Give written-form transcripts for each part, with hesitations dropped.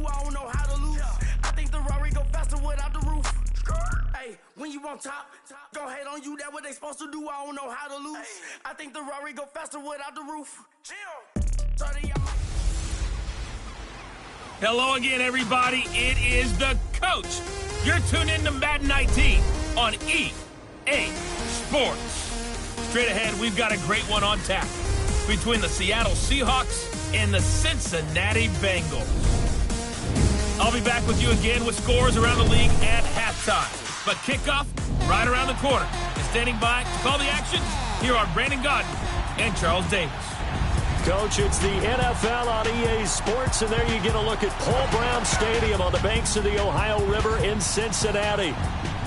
do, I don't know how to lose. I think the Rari go faster without the roof. Hey, when you on top, go hate on you, that what they supposed to do, I don't know how to lose. I think the Rari go faster without the roof. Hello again, everybody. It is the coach. You're tuned in to Madden 19 on EA Sports. Straight ahead, we've got a great one on tap between the Seattle Seahawks and the Cincinnati Bengals. I'll be back with you again with scores around the league at halftime. But kickoff right around the corner. And standing by to call the action, here are Brandon Godden and Charles Davis. Coach, it's the NFL on EA Sports, and there you get a look at Paul Brown Stadium on the banks of the Ohio River in Cincinnati.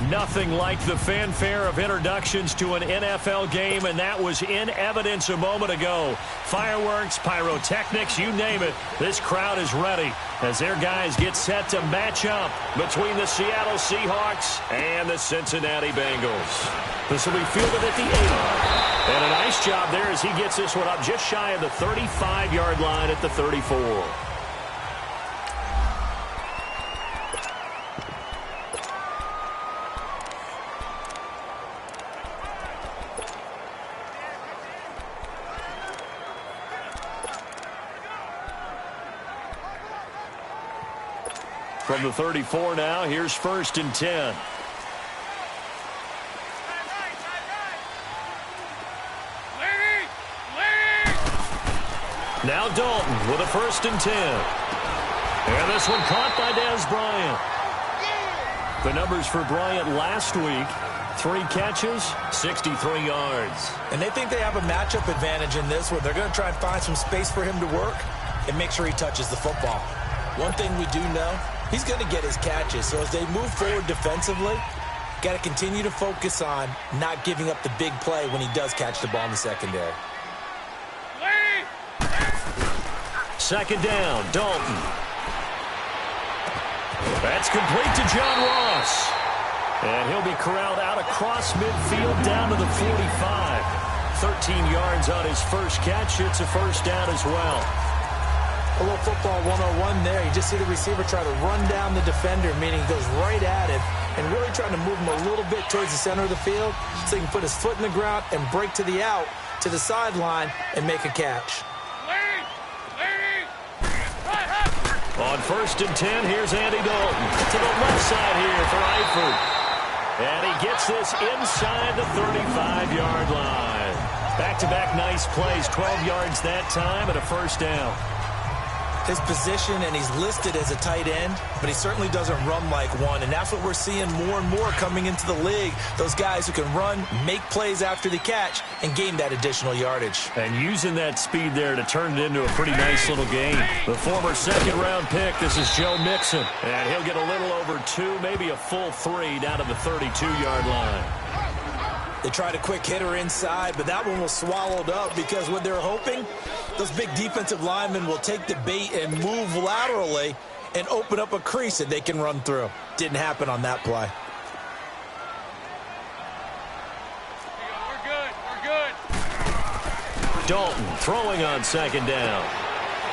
Nothing like the fanfare of introductions to an NFL game, and that was in evidence a moment ago. Fireworks, pyrotechnics, you name it. This crowd is ready as their guys get set to match up between the Seattle Seahawks and the Cincinnati Bengals. This will be fielded at the 8. And a nice job there as he gets this one up just shy of the 35-yard line at the 34. From the 34 now, here's 1st and 10. Now Dalton with a 1st and 10. And this one caught by Dez Bryant. The numbers for Bryant last week, 3 catches, 63 yards. And they think they have a matchup advantage in this one. They're going to try and find some space for him to work and make sure he touches the football. One thing we do know, he's going to get his catches. So as they move forward defensively, got to continue to focus on not giving up the big play when he does catch the ball in the secondary. 2nd down, Dalton. That's complete to John Ross. And he'll be corralled out across midfield down to the 45. 13 yards on his first catch. It's a 1st down as well. A little football 101 there. You just see the receiver try to run down the defender, meaning he goes right at him and really trying to move him a little bit towards the center of the field so he can put his foot in the ground and break to the out, to the sideline, and make a catch. On 1st and 10, here's Andy Dalton to the left side here for Eifert. And he gets this inside the 35-yard line. Back-to-back nice plays, 12 yards that time and a 1st down. His position, and he's listed as a tight end, but he certainly doesn't run like one, and that's what we're seeing more and more coming into the league. Those guys who can run, make plays after the catch, and gain that additional yardage. And using that speed there to turn it into a pretty nice little game. The former 2nd-round pick, this is Joe Mixon, and he'll get a little over 2, maybe a full 3 down to the 32-yard line. They tried a quick hitter inside, but that one was swallowed up because what they're hoping, those big defensive linemen will take the bait and move laterally and open up a crease that they can run through. Didn't happen on that play. We're good. Dalton throwing on 2nd down.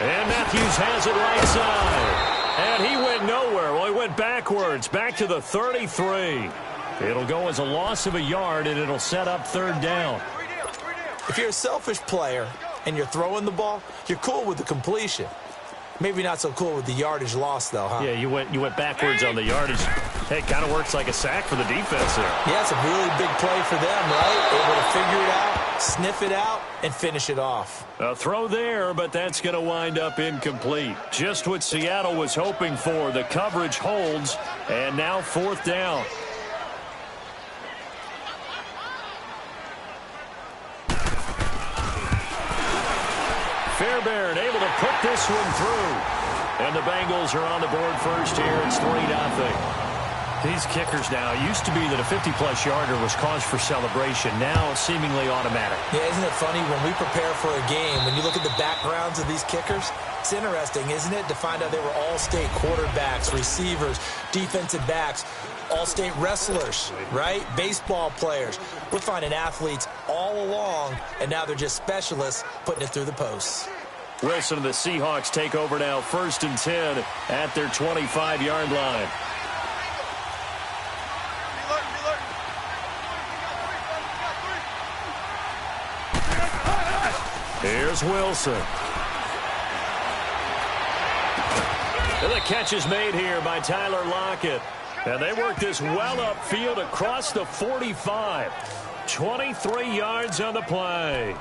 And Matthews has it right side. And he went nowhere. Well, he went backwards, back to the 33. It'll go as a loss of a yard, and it'll set up 3rd down. If you're a selfish player and you're throwing the ball, you're cool with the completion. Maybe not so cool with the yardage loss, though, huh? Yeah, you went backwards on the yardage. Hey, it kind of works like a sack for the defense there. Yeah, it's a really big play for them, right? Able to figure it out, sniff it out, and finish it off. A throw there, but that's going to wind up incomplete. Just what Seattle was hoping for. The coverage holds, and now 4th down. Fairbairn able to put this one through. And the Bengals are on the board first here. It's 3-0. These kickers now, used to be that a 50-plus yarder was cause for celebration. Now seemingly automatic. Yeah, isn't it funny when we prepare for a game, when you look at the backgrounds of these kickers, it's interesting, isn't it, to find out they were all-state quarterbacks, receivers, defensive backs, all-state wrestlers, right? Baseball players. We're finding athletes all along, and now they're just specialists putting it through the posts. Wilson and the Seahawks take over now, 1st and 10 at their 25-yard line. Here's Wilson. And the catch is made here by Tyler Lockett. And they work this well upfield across the 45. 23 yards on the play.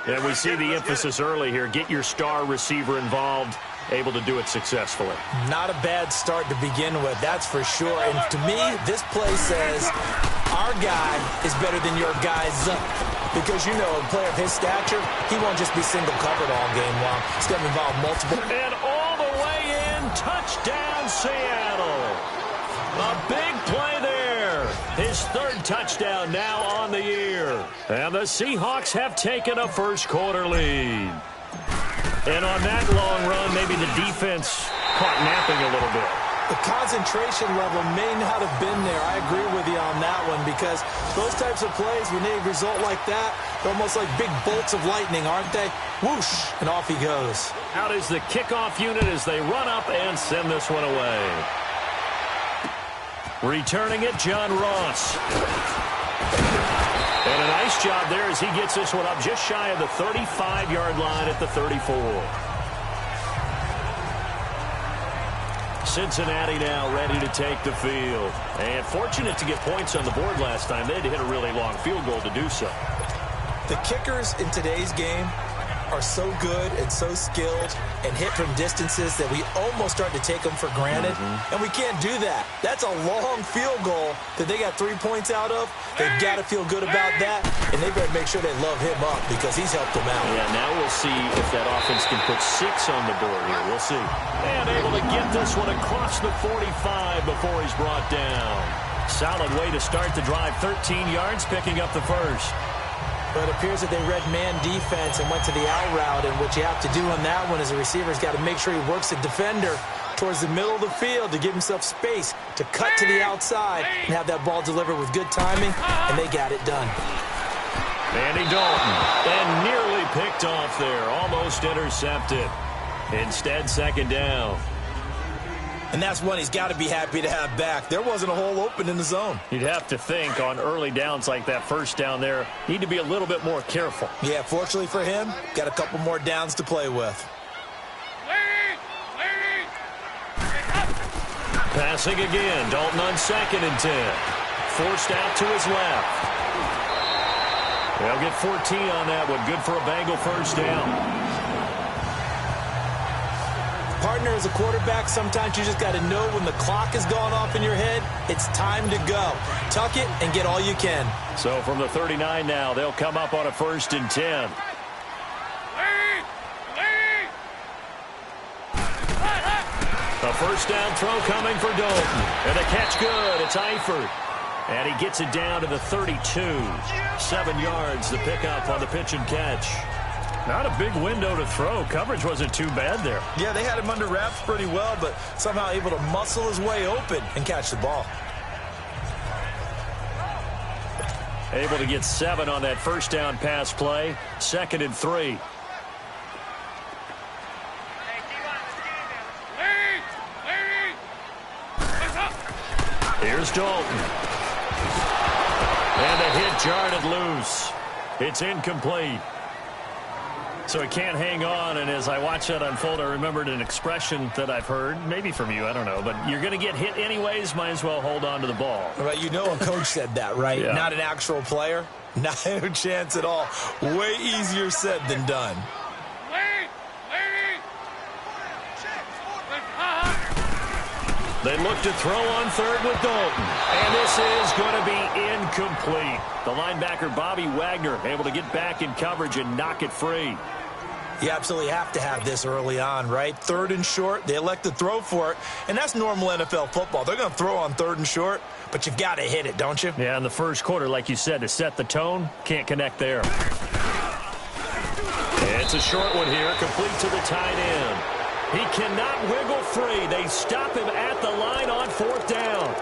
And we see the emphasis early here. Get your star receiver involved, able to do it successfully. Not a bad start to begin with, that's for sure. And to me, this play says our guy is better than your guy's. Because, you know, a player of his stature, he won't just be single covered all game long. It's going to involve multiple. And all the way in, touchdown Seattle. A big play there. His 3rd touchdown now on the year. And the Seahawks have taken a first-quarter lead. And on that long run, maybe the defense caught napping a little bit. The concentration level may not have been there. I agree with you on that one because those types of plays, when they result like that, they're almost like big bolts of lightning, aren't they? Whoosh, and off he goes. Out is the kickoff unit as they run up and send this one away. Returning it, John Ross. And a nice job there as he gets this one up just shy of the 35-yard line at the 34. Cincinnati now ready to take the field. And fortunate to get points on the board last time. They had to hit a really long field goal to do so. The kickers in today's game are so good and so skilled and hit from distances that we almost start to take them for granted. And we can't do that. That's a long field goal that they got 3 points out of. They've got to feel good about that, and they better make sure they love him up because he's helped them out. Yeah, now we'll see if that offense can put 6 on the board here. We'll see. And able to get this one across the 45 before he's brought down. Solid way to start the drive. 13 yards, picking up the first. But it appears that they read man defense and went to the out route, and what you have to do on that one is the receiver's got to make sure he works the defender towards the middle of the field to give himself space to cut to the outside and have that ball delivered with good timing, and they got it done. Andy Dalton, and nearly picked off there, almost intercepted. Instead, 2nd down. And that's one he's got to be happy to have back. There wasn't a hole open in the zone. You'd have to think on early downs like that, 1st down there, need to be a little bit more careful. Yeah, fortunately for him, got a couple more downs to play with. Passing again, Dalton on 2nd and 10. Forced out to his left. They'll get 14 on that one. Good for a Bengal 1st down. Partner, as a quarterback, sometimes you just got to know when the clock has gone off in your head, it's time to go. Tuck it and get all you can. So from the 39 now, they'll come up on a 1st and 10. A 1st down throw coming for Dalton. And the catch good. It's Eifert. And he gets it down to the 32. 7 yards, the pickup on the pitch and catch. Not a big window to throw. Coverage wasn't too bad there. Yeah, they had him under wraps pretty well, but somehow able to muscle his way open and catch the ball. Able to get 7 on that 1st down pass play. 2nd and 3. Here's Dalton. And a hit jarred it loose. It's incomplete. So he can't hang on, and as I watch that unfold, I remembered an expression that I've heard, maybe from you, I don't know, but you're going to get hit anyways, might as well hold on to the ball. Right, you know a coach said that, right? Yeah. Not an actual player? Not a chance at all. Way easier said than done. They look to throw on 3rd with Dalton. And this is going to be incomplete. The linebacker, Bobby Wagner, able to get back in coverage and knock it free. You absolutely have to have this early on, right? 3rd and short, they elect to throw for it, and that's normal NFL football. They're going to throw on 3rd and short, but you've got to hit it, don't you? Yeah, in the 1st quarter, like you said, to set the tone, can't connect there. It's a short one here, complete to the tight end. He cannot wiggle free. They stop him at the line on 4th down.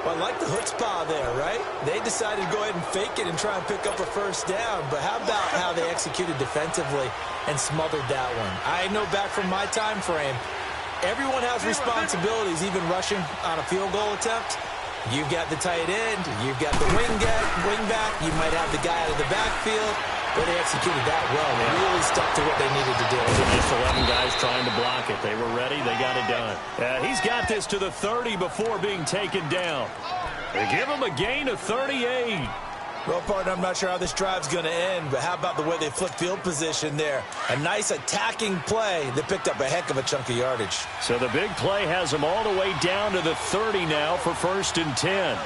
Well, I like the chutzpah there, right? They decided to go ahead and fake it and try and pick up a first down. But how about how they executed defensively and smothered that one? I know back from my time frame, everyone has responsibilities, even rushing on a field goal attempt. You've got the tight end, you've got the wing back, you might have the guy out of the backfield. But they executed that well. They really stuck to what they needed to do. Just 11 guys trying to block it. They were ready. They got it done. He's got this to the 30 before being taken down. They give him a gain of 38. Well, partner, I'm not sure how this drive's going to end, but how about the way they flipped field position there? A nice attacking play that picked up a heck of a chunk of yardage. So the big play has them all the way down to the 30 now for 1st and 10.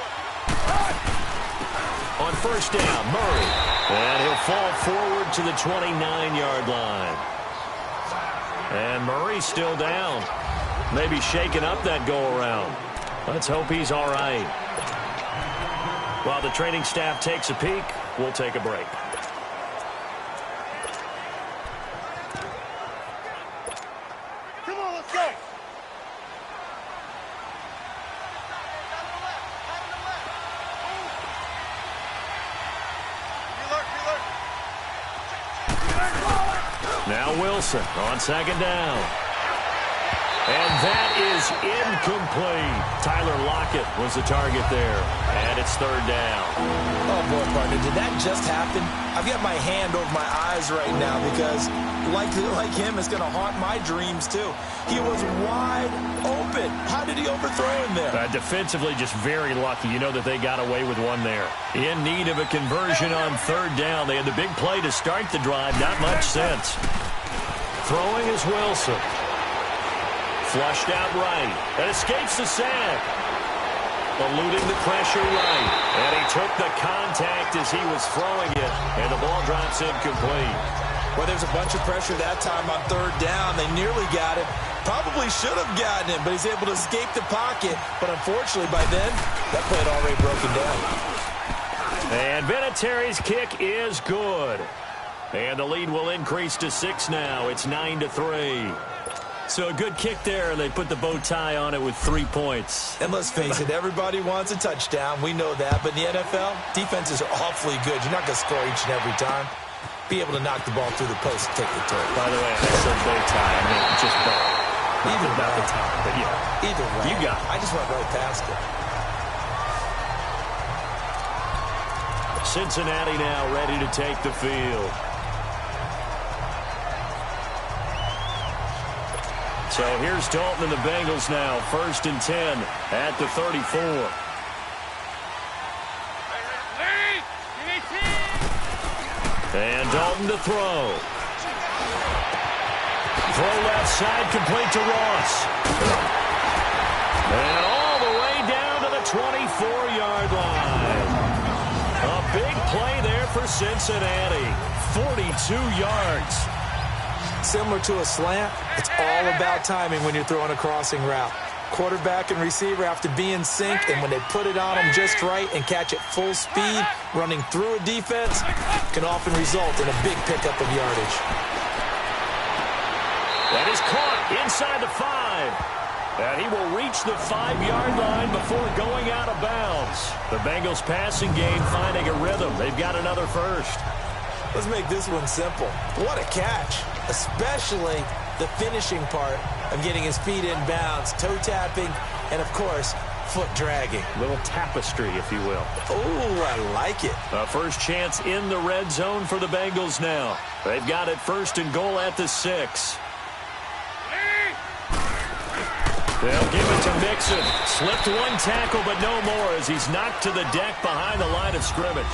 On first down, Murray. And he'll fall forward to the 29-yard line. And Murray's still down. Maybe shaking up that go-around. Let's hope he's all right. While the training staff takes a peek, we'll take a break. Come on, let's go. Now Wilson on 2nd down. And that is incomplete. Tyler Lockett was the target there. And it's 3rd down. Oh, boy, partner, did that just happen? I've got my hand over my eyes right now because, like him, it's going to haunt my dreams, too. He was wide open. How did he overthrow him there? Defensively, just very lucky. You know that they got away with one there. In need of a conversion on 3rd down. They had the big play to start the drive. Not much sense. Throwing is Wilson. Flushed out right. And escapes the sack. Eluding the pressure right. And he took the contact as he was throwing it. And the ball drops incomplete. Well, there's a bunch of pressure that time on 3rd down. They nearly got it. Probably should have gotten him, but he's able to escape the pocket. But unfortunately, by then, that play had already broken down. And Vinatieri's kick is good. And the lead will increase to 6 now. It's 9-3. So a good kick there, and they put the bow tie on it with 3 points. And let's face it, everybody wants a touchdown. We know that. But in the NFL, defenses are awfully good. You're not going to score each and every time. Be able to knock the ball through the post and take the turn. By the way, I said bow tie. I mean, just bow. Either not way. the tie, but yeah. Either way. You got it. I just went right past it. Cincinnati now ready to take the field. So here's Dalton and the Bengals now. 1st and 10 at the 34. And Dalton to throw. Throw left side, complete to Ross. And all the way down to the 24-yard line. A big play there for Cincinnati. 42 yards. Similar to a slant, it's all about timing when you're throwing a crossing route. Quarterback and receiver have to be in sync, and when they put it on them just right and catch it full speed, running through a defense can often result in a big pickup of yardage. That is caught inside the 5. And he will reach the 5-yard line before going out of bounds. The Bengals passing game finding a rhythm. They've got another first. Let's make this one simple. What a catch, especially the finishing part of getting his feet in bounds, toe tapping, and, of course, foot dragging. Little tapestry, if you will. Oh, I like it. A first chance in the red zone for the Bengals now. They've got it 1st and goal at the 6. They'll give it to Mixon. Slipped one tackle, but no more as he's knocked to the deck behind the line of scrimmage.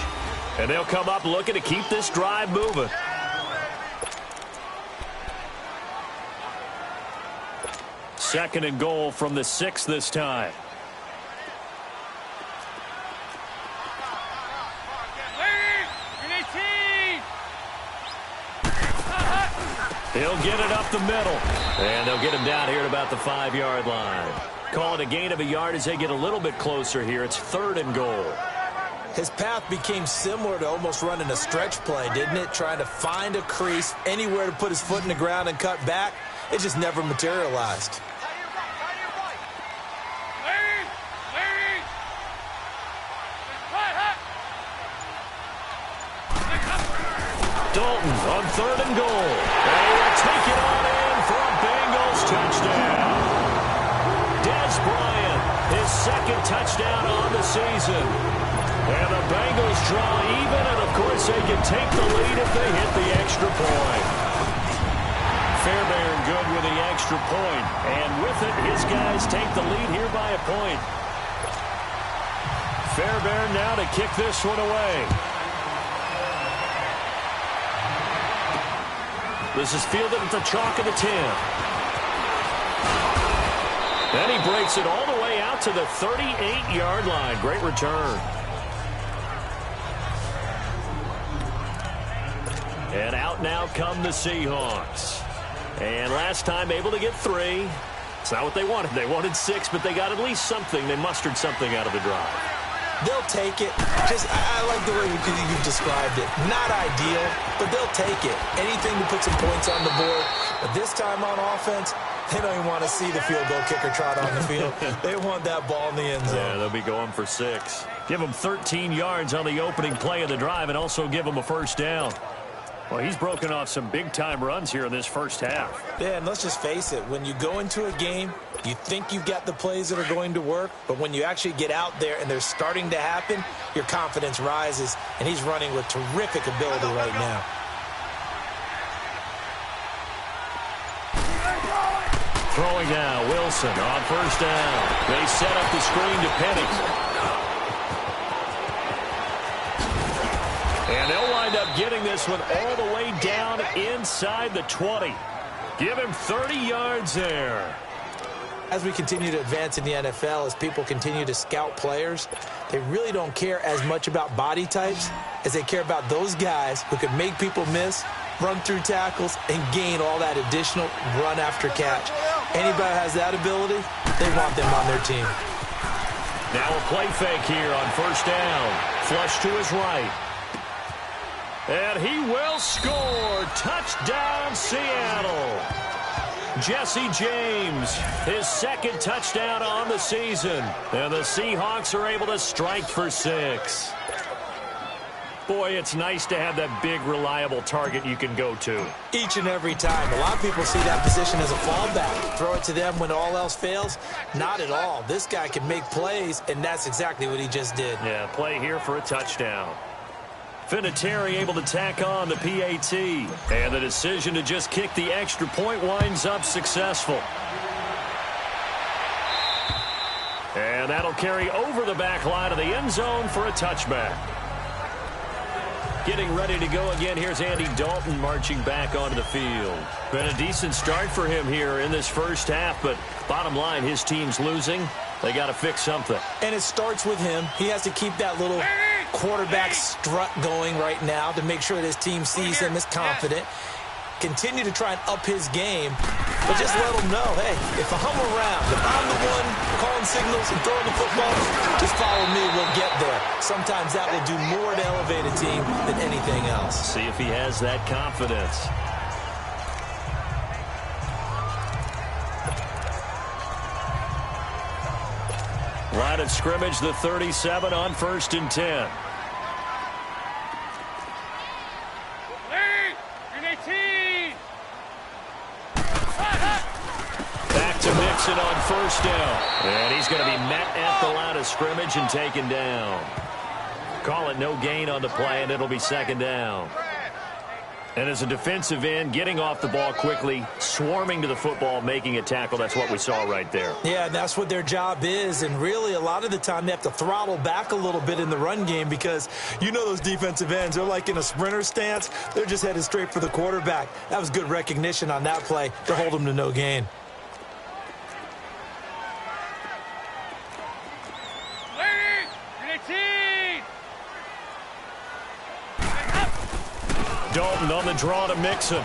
And they'll come up looking to keep this drive moving. Second and goal from the 6 this time. He'll get it up the middle. And they'll get him down here at about the 5-yard line. Call it a gain of a yard as they get a little bit closer here. It's 3rd and goal. His path became similar to almost running a stretch play, didn't it? Trying to find a crease, anywhere to put his foot in the ground and cut back. It just never materialized. Dalton on 3rd and goal. They will take it on in for a Bengals touchdown. Dez Bryant, his 2nd touchdown on the season. And the Bengals draw even, and of course they can take the lead if they hit the extra point. Fairbairn good with the extra point, and with it, his guys take the lead here by a point. Fairbairn now to kick this one away. This is fielded at the chalk of the 10. Then he breaks it all the way out to the 38-yard line. Great return. And out now come the Seahawks. And last time able to get 3. It's not what they wanted. They wanted 6, but they got at least something. They mustered something out of the drive. They'll take it. I like the way you've described it. Not ideal, but they'll take it. Anything to put some points on the board. But this time on offense, they don't even want to see the field goal kicker trot on the field. They want that ball in the end zone. Yeah, they'll be going for 6. Give them 13 yards on the opening play of the drive and also give them a first down. Well, he's broken off some big-time runs here in this first half. Yeah, and let's just face it. When you go into a game, you think you've got the plays that are going to work, but when you actually get out there and they're starting to happen, your confidence rises, and he's running with terrific ability right now. Throwing now, Wilson on first down. They set up the screen to Penny. And they'll wind up getting this one all the way down inside the 20. Give him 30 yards there. As we continue to advance in the NFL, as people continue to scout players, they really don't care as much about body types as they care about those guys who can make people miss, run through tackles, and gain all that additional run after catch. Anybody who has that ability, they want them on their team. Now a play fake here on first down. Flush to his right. And he will score. Touchdown, Seattle. Jesse James, his 2nd touchdown on the season. And the Seahawks are able to strike for 6. Boy, it's nice to have that big, reliable target you can go to. Each and every time. A lot of people see that position as a fallback. Throw it to them when all else fails. Not at all. This guy can make plays, and that's exactly what he just did. Yeah, play here for a touchdown. Vinatieri able to tack on the PAT. And the decision to just kick the extra point winds up successful. And that'll carry over the back line of the end zone for a touchback. Getting ready to go again. Here's Andy Dalton marching back onto the field. Been a decent start for him here in this first half, but bottom line, his team's losing. They got to fix something. And it starts with him. He has to keep that little quarterback strut going right now to make sure that his team sees him as confident. Continue to try and up his game, but just let him know, hey, if I'm around, if I'm the one calling signals and throwing the football, just follow me, we'll get there. Sometimes that will do more to elevate a team than anything else. See if he has that confidence. Line of scrimmage, the 37 on 1st and 10. Back to Mixon on first down. And he's going to be met at the line of scrimmage and taken down. Call it no gain on the play, and it'll be 2nd down. And as a defensive end, getting off the ball quickly, swarming to the football, making a tackle, that's what we saw right there. Yeah, and that's what their job is. And really, a lot of the time, they have to throttle back a little bit in the run game because you know those defensive ends, they're like in a sprinter stance. They're just headed straight for the quarterback. That was good recognition on that play to hold them to no gain. Dalton on the draw to Mixon.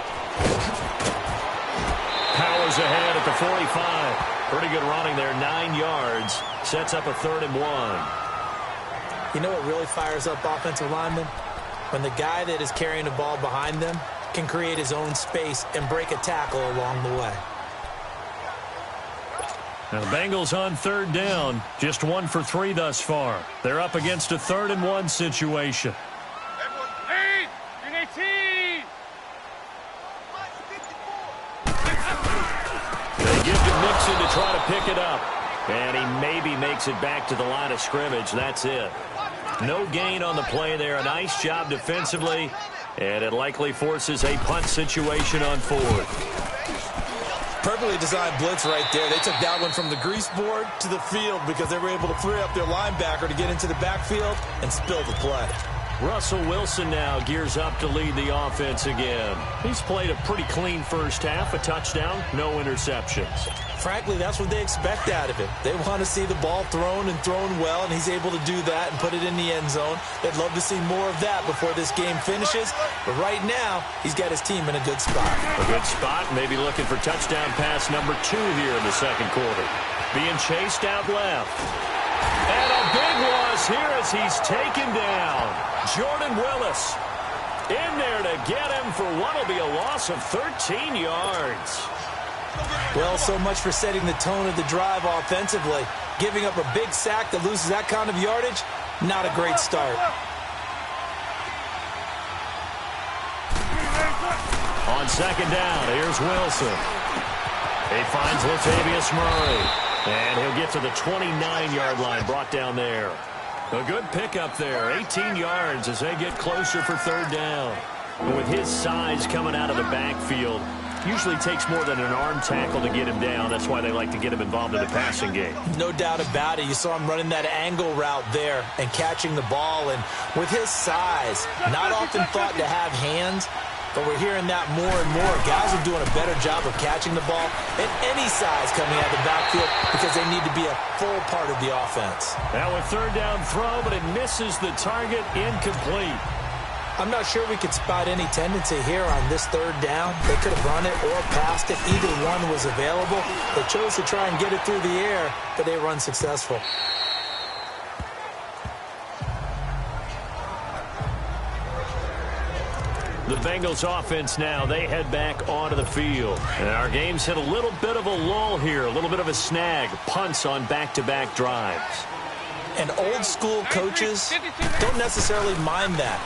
Powers ahead at the 45. Pretty good running there, 9 yards. Sets up a 3rd and 1. You know what really fires up offensive linemen? When the guy that is carrying the ball behind them can create his own space and break a tackle along the way. Now the Bengals on 3rd down. Just 1 for 3 thus far. They're up against a 3rd and 1 situation. Mixon to try to pick it up. And he maybe makes it back to the line of scrimmage. That's it. No gain on the play there. A nice job defensively. And it likely forces a punt situation on fourth. Perfectly designed blitz right there. They took that one from the grease board to the field because they were able to free up their linebacker to get into the backfield and spill the play. Russell Wilson now gears up to lead the offense again. He's played a pretty clean first half, a touchdown, no interceptions. Frankly, that's what they expect out of him. They want to see the ball thrown and thrown well, and he's able to do that and put it in the end zone. They'd love to see more of that before this game finishes. But right now, he's got his team in a good spot. A good spot, maybe looking for touchdown pass number 2 here in the second quarter. Being chased out left. And a big loss here as he's taken down. Jordan Willis in there to get him for what will be a loss of 13 yards. Well, so much for setting the tone of the drive offensively. Giving up a big sack that loses that kind of yardage, not a great start. On second down, here's Wilson. He finds Latavius Murray. And he'll get to the 29-yard line, brought down there. A good pickup there, 18 yards as they get closer for third down. And with his size coming out of the backfield, usually takes more than an arm tackle to get him down. That's why they like to get him involved in the passing game. No doubt about it. You saw him running that angle route there and catching the ball. And with his size, not often thought to have hands, but we're hearing that more and more. Guys are doing a better job of catching the ball at any size coming out of the backfield because they need to be a full part of the offense. Now a third down throw, but it misses the target, incomplete. I'm not sure we could spot any tendency here on this third down. They could have run it or passed it. Either one was available. They chose to try and get it through the air, but they were unsuccessful. The Bengals offense now, they head back onto the field. And our game's hit a little bit of a lull here, a little bit of a snag. Punts on back-to-back drives. And old-school coaches don't necessarily mind that.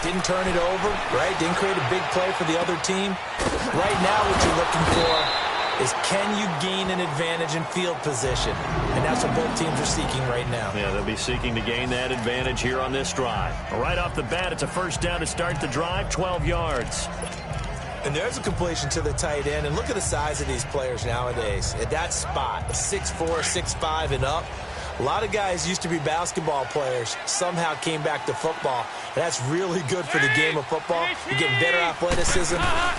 Didn't turn it over, right? Didn't create a big play for the other team. Right now what you're looking for is can you gain an advantage in field position? And that's what both teams are seeking right now. Yeah, they'll be seeking to gain that advantage here on this drive. Right off the bat, it's a first down to start the drive, 12 yards. And there's a completion to the tight end. And look at the size of these players nowadays. At that spot, 6'4", 6'5", and up. A lot of guys used to be basketball players, somehow came back to football. And that's really good for the game of football. You get better athleticism,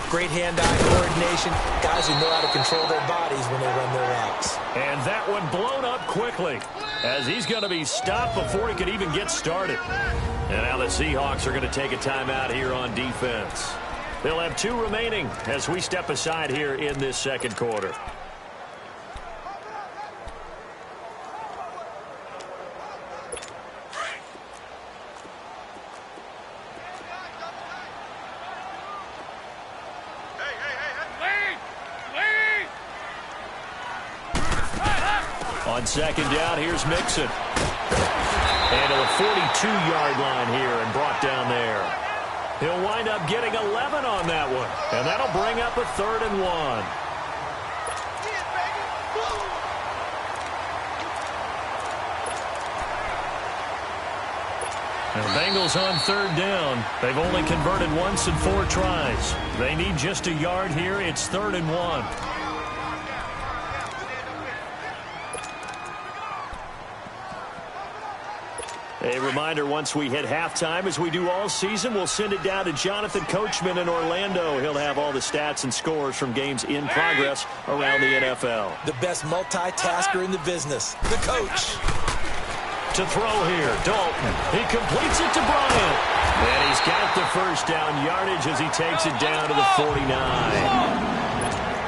great hand-eye coordination, guys who know how to control their bodies when they run their routes. And that one blown up quickly as he's going to be stopped before he could even get started. And now the Seahawks are going to take a timeout here on defense. They'll have 2 remaining as we step aside here in this second quarter. On second down, here's Mixon. And to the 42-yard line here and brought down there. He'll wind up getting 11 on that one. And that'll bring up a 3rd and 1. And the Bengals on third down. They've only converted once in 4 tries. They need just a yard here. It's 3rd and 1. A reminder, once we hit halftime, as we do all season, we'll send it down to Jonathan Coachman in Orlando. He'll have all the stats and scores from games in progress around the NFL. The best multitasker in the business, the coach. To throw here, Dalton. He completes it to Bryant. And he's got the first down yardage as he takes it down to the 49.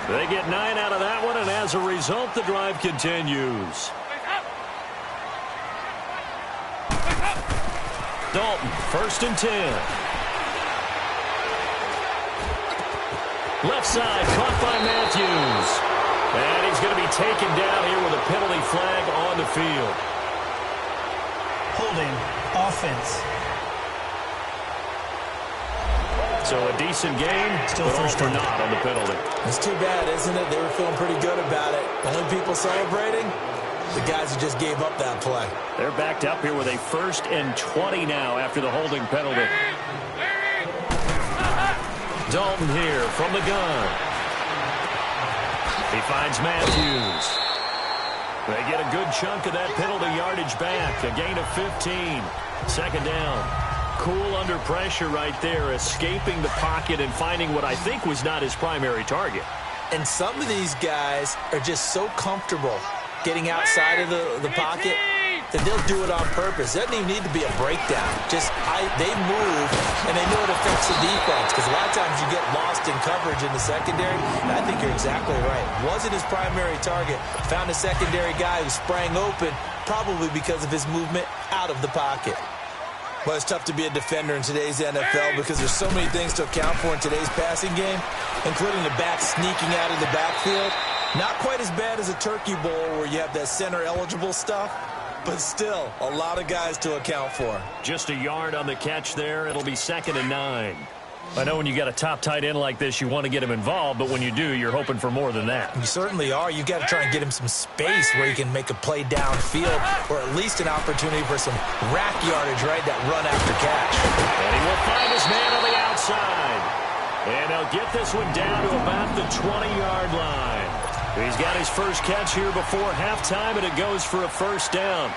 They get 9 out of that one, and as a result, the drive continues. Dalton, 1st and 10. Left side, caught by Matthews. And he's going to be taken down here with a penalty flag on the field. Holding offense. So a decent game, still but all first for down. naught on the penalty. It's too bad, isn't it? They were feeling pretty good about it. Only people celebrating, the guys who just gave up that play. They're backed up here with a 1st and 20 now after the holding penalty. Dalton here from the gun. He finds Matthews. They get a good chunk of that penalty yardage back. A gain of 15. 2nd down. Cool under pressure right there, escaping the pocket and finding what I think was not his primary target. And some of these guys are just so comfortable getting outside of the pocket that they'll do it on purpose. It doesn't even need to be a breakdown. They move, and they know it affects the defense, because a lot of times you get lost in coverage in the secondary, and I think you're exactly right. Wasn't his primary target. Found a secondary guy who sprang open, probably because of his movement out of the pocket. Well, it's tough to be a defender in today's NFL because there's so many things to account for in today's passing game, including the back sneaking out of the backfield. Not quite as bad as a turkey bowl where you have that center-eligible stuff, but still a lot of guys to account for. Just a yard on the catch there. It'll be 2nd and 9. I know when you got a top tight end like this, you want to get him involved, but when you do, you're hoping for more than that. You certainly are. You've got to try and get him some space where he can make a play downfield, or at least an opportunity for some rack yardage, right? That run after catch. And he will find his man on the outside. And they'll get this one down to about the 20-yard line. He's got his first catch here before halftime, and it goes for a 1st down.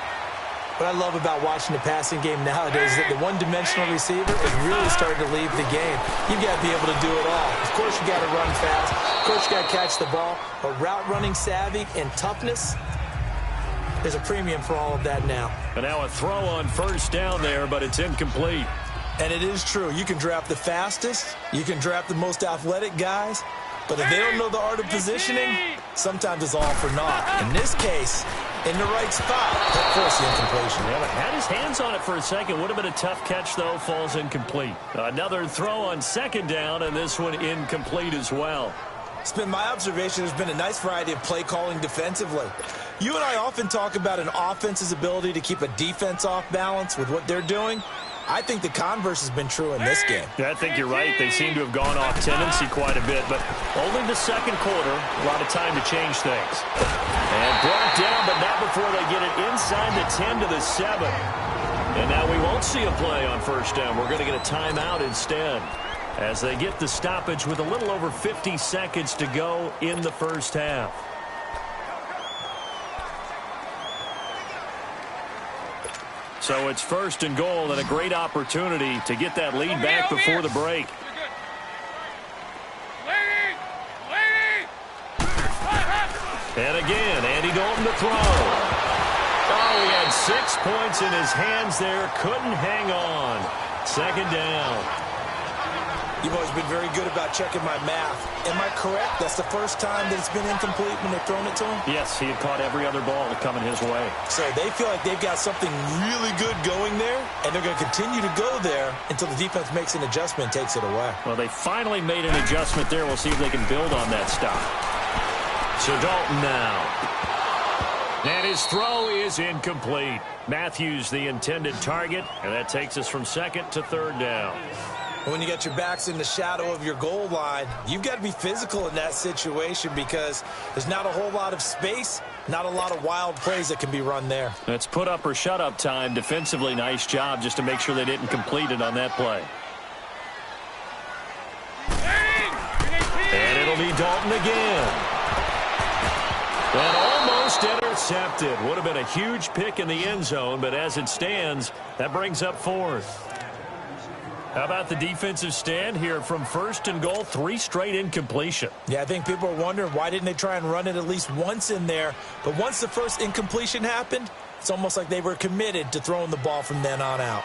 What I love about watching the passing game nowadays is that the one-dimensional receiver is really starting to leave the game. You've got to be able to do it all. Of course, you got to run fast. Of course, you got to catch the ball. But route running savvy and toughness, there's a premium for all of that now. And now a throw on 1st down there, but it's incomplete. And it is true. You can draft the fastest. You can draft the most athletic guys. But if they don't know the art of positioning, sometimes it's all for naught. In this case, in the right spot, that forced the incompletion. Yeah, but had his hands on it for a second. Would have been a tough catch, though. Falls incomplete. Another throw on 2nd down, and this one incomplete as well. It's been my observation there's been a nice variety of play calling defensively. You and I often talk about an offense's ability to keep a defense off balance with what they're doing. I think the converse has been true in this game. Yeah, I think you're right. They seem to have gone off tendency quite a bit, but only the 2nd quarter, a lot of time to change things. And brought down, but not before they get it inside the 10 to the 7. And now we won't see a play on 1st down. We're going to get a timeout instead as they get the stoppage with a little over 50 seconds to go in the 1st half. So it's 1st and goal and a great opportunity to get that lead back before the break. And again, Andy Dalton to throw. Oh, he had 6 points in his hands there. Couldn't hang on. 2nd down. You've always been very good about checking my math. Am I correct? That's the first time that it's been incomplete when they've thrown it to him? Yes, he had caught every other ball coming his way. So they feel like they've got something really good going there, and they're going to continue to go there until the defense makes an adjustment and takes it away. Well, they finally made an adjustment there. We'll see if they can build on that stop. So Dalton now. And his throw is incomplete. Matthews the intended target, and that takes us from 2nd to 3rd down. When you got your backs in the shadow of your goal line, you've got to be physical in that situation because there's not a whole lot of space, not a lot of wild plays that can be run there. That's put up or shut up time. Defensively, nice job just to make sure they didn't complete it on that play. And it'll be Dalton again. And almost intercepted. Would have been a huge pick in the end zone, but as it stands, that brings up 4th. How about the defensive stand here from 1st and goal? 3 straight incompletion. Yeah, I think people are wondering why didn't they try and run it at least once in there. But once the first incompletion happened, it's almost like they were committed to throwing the ball from then on out.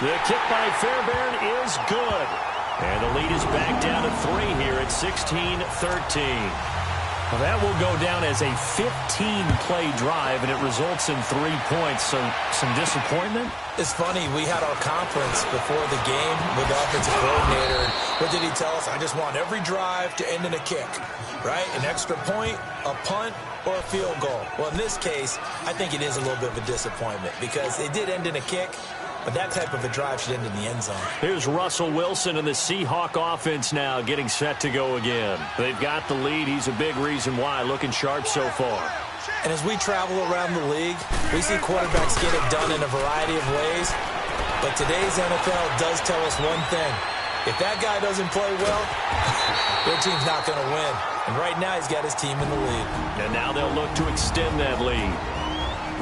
The kick by Fairbairn is good. And the lead is back down to 3 here at 16-13. Well, that will go down as a 15-play drive, and it results in 3 points. So some disappointment? It's funny. We had our conference before the game with the offensive coordinator. And what did he tell us? I just want every drive to end in a kick, right? An extra point, a punt, or a field goal. Well, in this case, I think it is a little bit of a disappointment because it did end in a kick. but that type of a drive should end in the end zone. Here's Russell Wilson and the Seahawk offense now getting set to go again. They've got the lead. He's a big reason why, looking sharp so far. And as we travel around the league, we see quarterbacks get it done in a variety of ways. But today's NFL does tell us one thing. If that guy doesn't play well, their team's not going to win. And right now he's got his team in the lead. And now they'll look to extend that lead.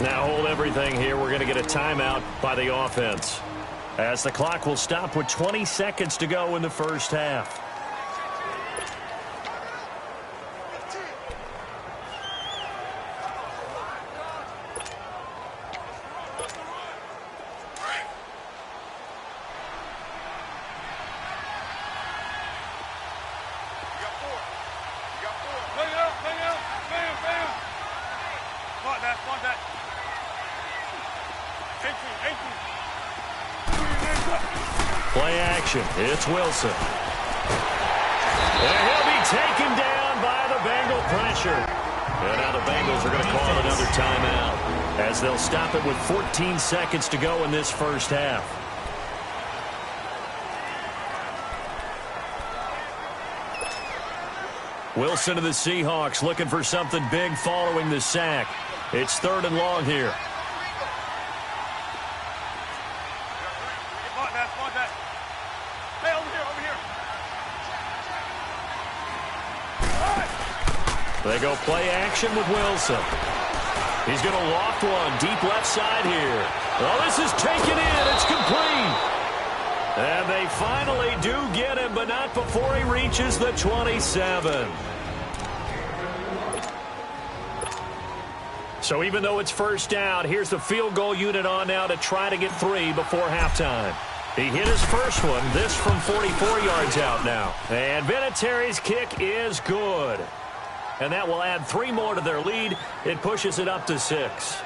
Now hold everything here. We're going to get a timeout by the offense, as the clock will stop with 20 seconds to go in the first half. Play action. It's Wilson. And he'll be taken down by the Bengal pressure. And now the Bengals are going to call another timeout, as they'll stop it with 14 seconds to go in this first half. Wilson to the Seahawks, looking for something big following the sack. It's 3rd and long here. They go play action with Wilson. He's going to loft one deep left side here. Oh, this is taken in. It's complete. And they finally do get him, but not before he reaches the 27. So even though it's first down, here's the field goal unit on now to try to get 3 before halftime. He hit his first one, this from 44 yards out now. And Vinatieri's kick is good. And that will add 3 more to their lead. It pushes it up to 6.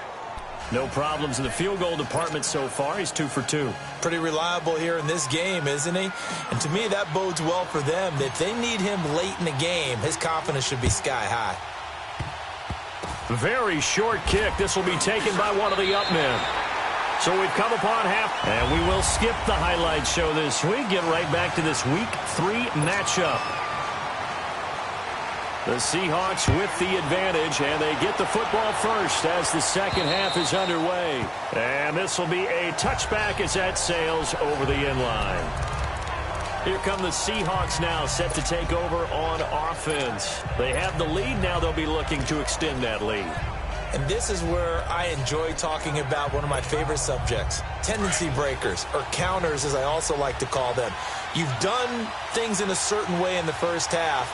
No problems in the field goal department so far. He's 2 for 2. Pretty reliable here in this game, isn't he? And to me, that bodes well for them. If they need him late in the game, his confidence should be sky high. Very short kick. This will be taken by one of the up men. So we've come upon half, and we will skip the highlight show this week. Get right back to this Week 3 matchup. The Seahawks with the advantage, and they get the football first as the second half is underway. And this will be a touchback as that sails over the inline. Here come the Seahawks now, set to take over on offense. They have the lead. Now they'll be looking to extend that lead. And this is where I enjoy talking about one of my favorite subjects, tendency breakers, or counters as I also like to call them. You've done things in a certain way in the first half,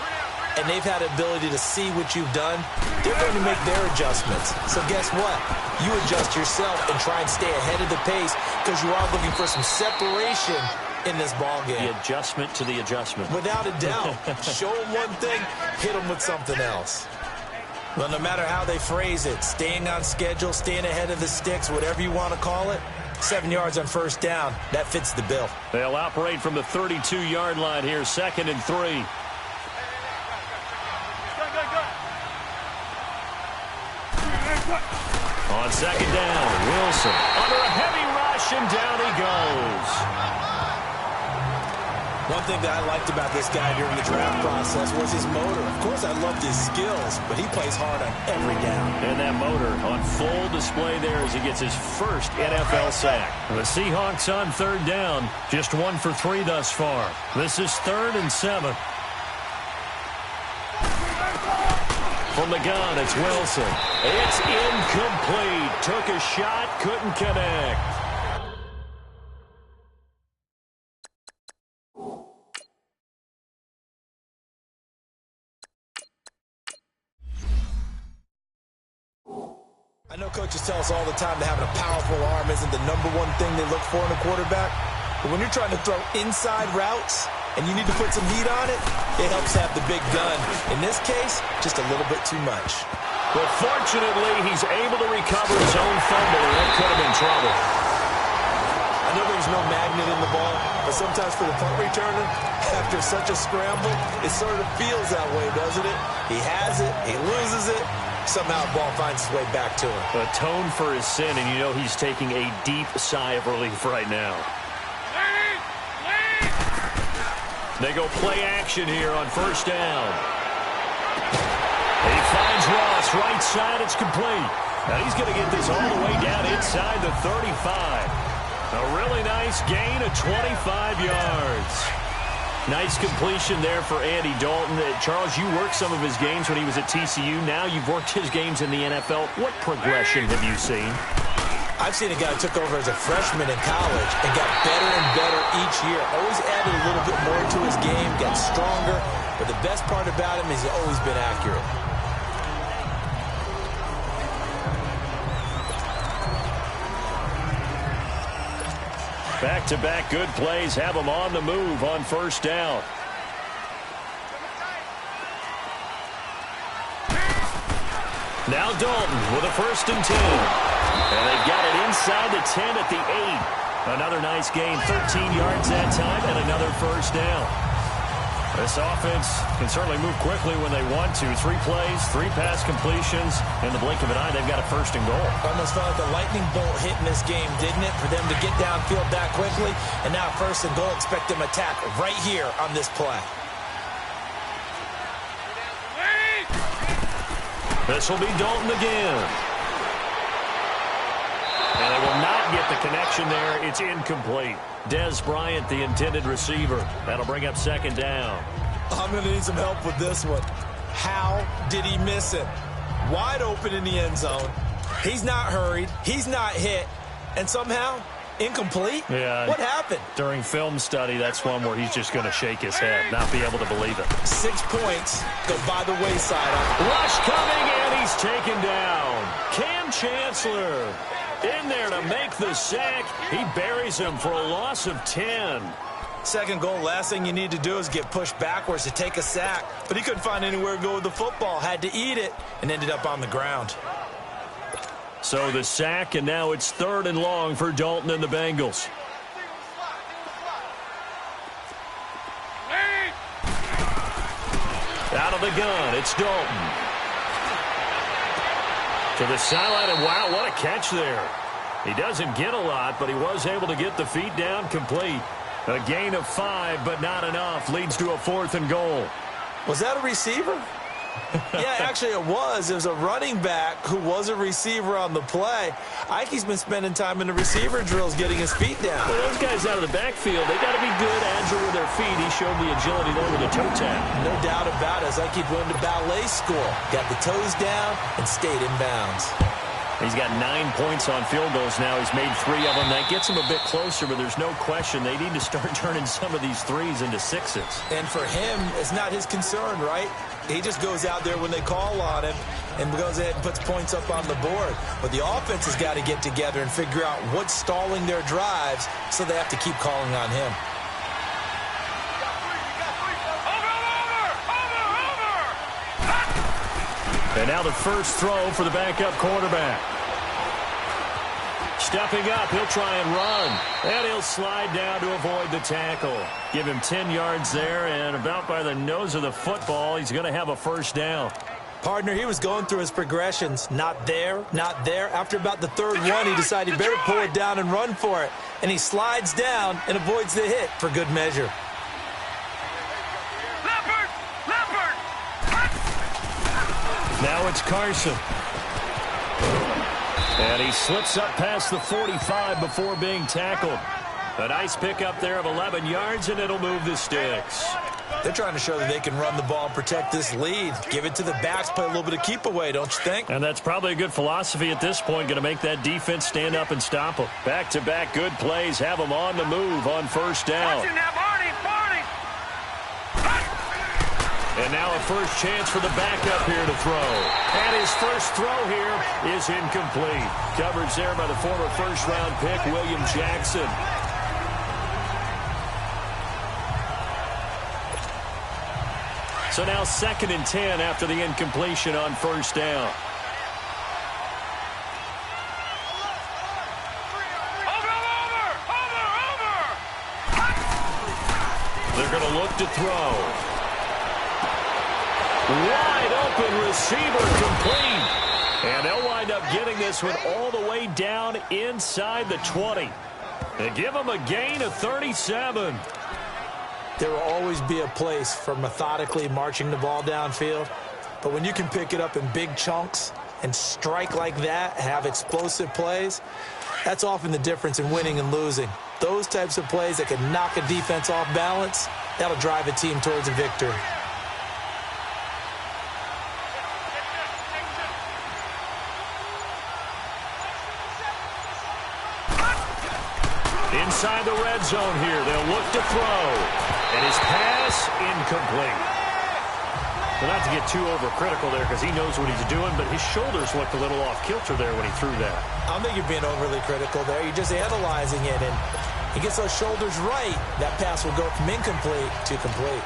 and they've had the ability to see what you've done. They're going to make their adjustments. So guess what? You adjust yourself and try and stay ahead of the pace, because you are looking for some separation in this ball game. The adjustment to the adjustment. Without a doubt. Show them one thing, hit them with something else. Well, no matter how they phrase it, staying on schedule, staying ahead of the sticks, whatever you want to call it, 7 yards on first down, that fits the bill. They'll operate from the 32-yard line here, 2nd and 3. On 2nd down, Wilson under a heavy rush, and down he goes. One thing that I liked about this guy during the draft process was his motor. Of course, I loved his skills, but he plays hard on every down. And that motor on full display there as he gets his first NFL sack. The Seahawks on 3rd down, just 1 for 3 thus far. This is 3rd and 7. From the gun, it's Wilson. It's incomplete. Took a shot, couldn't connect. I know coaches tell us all the time that having a powerful arm isn't the #1 thing they look for in a quarterback. But when you're trying to throw inside routes and you need to put some heat on it, it helps have the big gun. In this case, just a little bit too much. But fortunately, he's able to recover his own fumble, and that could have been trouble. I know there's no magnet in the ball, but sometimes for the punt returner, after such a scramble, it sort of feels that way, doesn't it? He has it, he loses it, somehow the ball finds its way back to him. Atone for his sin, and you know he's taking a deep sigh of relief right now. They go play action here on first down. He finds Ross, right side, it's complete. Now he's going to get this all the way down inside the 35. A really nice gain of 25 yards. Nice completion there for Andy Dalton. Charles, you worked some of his games when he was at TCU. Now you've worked his games in the NFL. What progression have you seen? I've seen a guy who took over as a freshman in college and got better and better each year. Always added a little bit more to his game, got stronger. But the best part about him is he's always been accurate. Back-to-back good plays have him on the move on first down. Now Dalton with a 1st and 10. And they've got it inside the 10 at the 8. Another nice gain, 13 yards that time, and another first down. This offense can certainly move quickly when they want to. 3 plays, 3 pass completions. In the blink of an eye, they've got a 1st and goal. Almost felt like a lightning bolt hit in this game, didn't it? For them to get downfield that quickly. And now 1st and goal, expect them to attack right here on this play. This will be Dalton again. And they will not get the connection there. It's incomplete. Dez Bryant, the intended receiver. That'll bring up 2nd down. I'm going to need some help with this one. How did he miss it? Wide open in the end zone. He's not hurried. He's not hit. And somehow, incomplete? Yeah. What happened? During film study, that's one where he's just going to shake his head, not be able to believe it. 6 points go by the wayside. Rush coming, and he's taken down. Cam Chancellor in there to make the sack. He buries him for a loss of 10. 2nd goal, last thing you need to do is get pushed backwards to take a sack. But he couldn't find anywhere to go with the football, had to eat it, and ended up on the ground. So the sack, and now it's 3rd and long for Dalton and the Bengals. Out of the gun, it's Dalton. To the sideline, and wow, what a catch there. He doesn't get a lot, but he was able to get the feet down complete. A gain of 5, but not enough. Leads to a 4th and goal. Was that a receiver? Yeah, actually it was. It was a running back who was a receiver on the play. Ike's been spending time in the receiver drills getting his feet down. Well, those guys out of the backfield, they got to be good, agile with their feet. He showed the agility there with a toe tap. No doubt about it. As Ike went to ballet school. Got the toes down and stayed in bounds. He's got 9 points on field goals now. He's made 3 of them. That gets him a bit closer, but there's no question they need to start turning some of these 3s into 6s. And for him, it's not his concern, right? He just goes out there when they call on him and goes ahead and puts points up on the board. But the offense has got to get together and figure out what's stalling their drives, so they have to keep calling on him. And now the first throw for the backup quarterback. Stepping up, he'll try and run. And he'll slide down to avoid the tackle. Give him 10 yards there, and about by the nose of the football, he's going to have a 1st down. Partner, he was going through his progressions. Not there, not there. After about the 3rd one, he decided he better pull it down and run for it. And he slides down and avoids the hit for good measure. Now it's Carson. And he slips up past the 45 before being tackled. A nice pickup there of 11 yards, and it'll move the sticks. They're trying to show that they can run the ball and protect this lead. Give it to the backs, play a little bit of keep away, don't you think? And that's probably a good philosophy at this point, going to make that defense stand up and stop them. Back-to-back good plays have them on the move on first down. And now a first chance for the backup here to throw. And his first throw here is incomplete. Coverage there by the former first-round pick, William Jackson. So now 2nd and 10 after the incompletion on first down. They're going to look to throw. Wide open receiver complete. And they'll wind up getting this one all the way down inside the 20. They give them a gain of 37. There will always be a place for methodically marching the ball downfield. But when you can pick it up in big chunks and strike like that, have explosive plays, that's often the difference in winning and losing. Those types of plays that can knock a defense off balance, that'll drive a team towards a victory. Inside the red zone here, they'll look to throw. And his pass incomplete. So not to get too overcritical there because he knows what he's doing, but his shoulders looked a little off kilter there when he threw that. I don't think you're being overly critical there. You're just analyzing it, and he gets those shoulders right. That pass will go from incomplete to complete.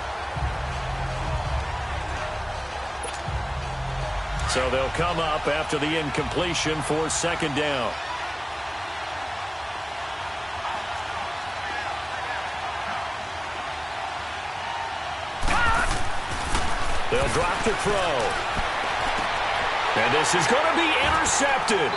So they'll come up after the incompletion for second down. They'll drop the throw. And this is going to be intercepted.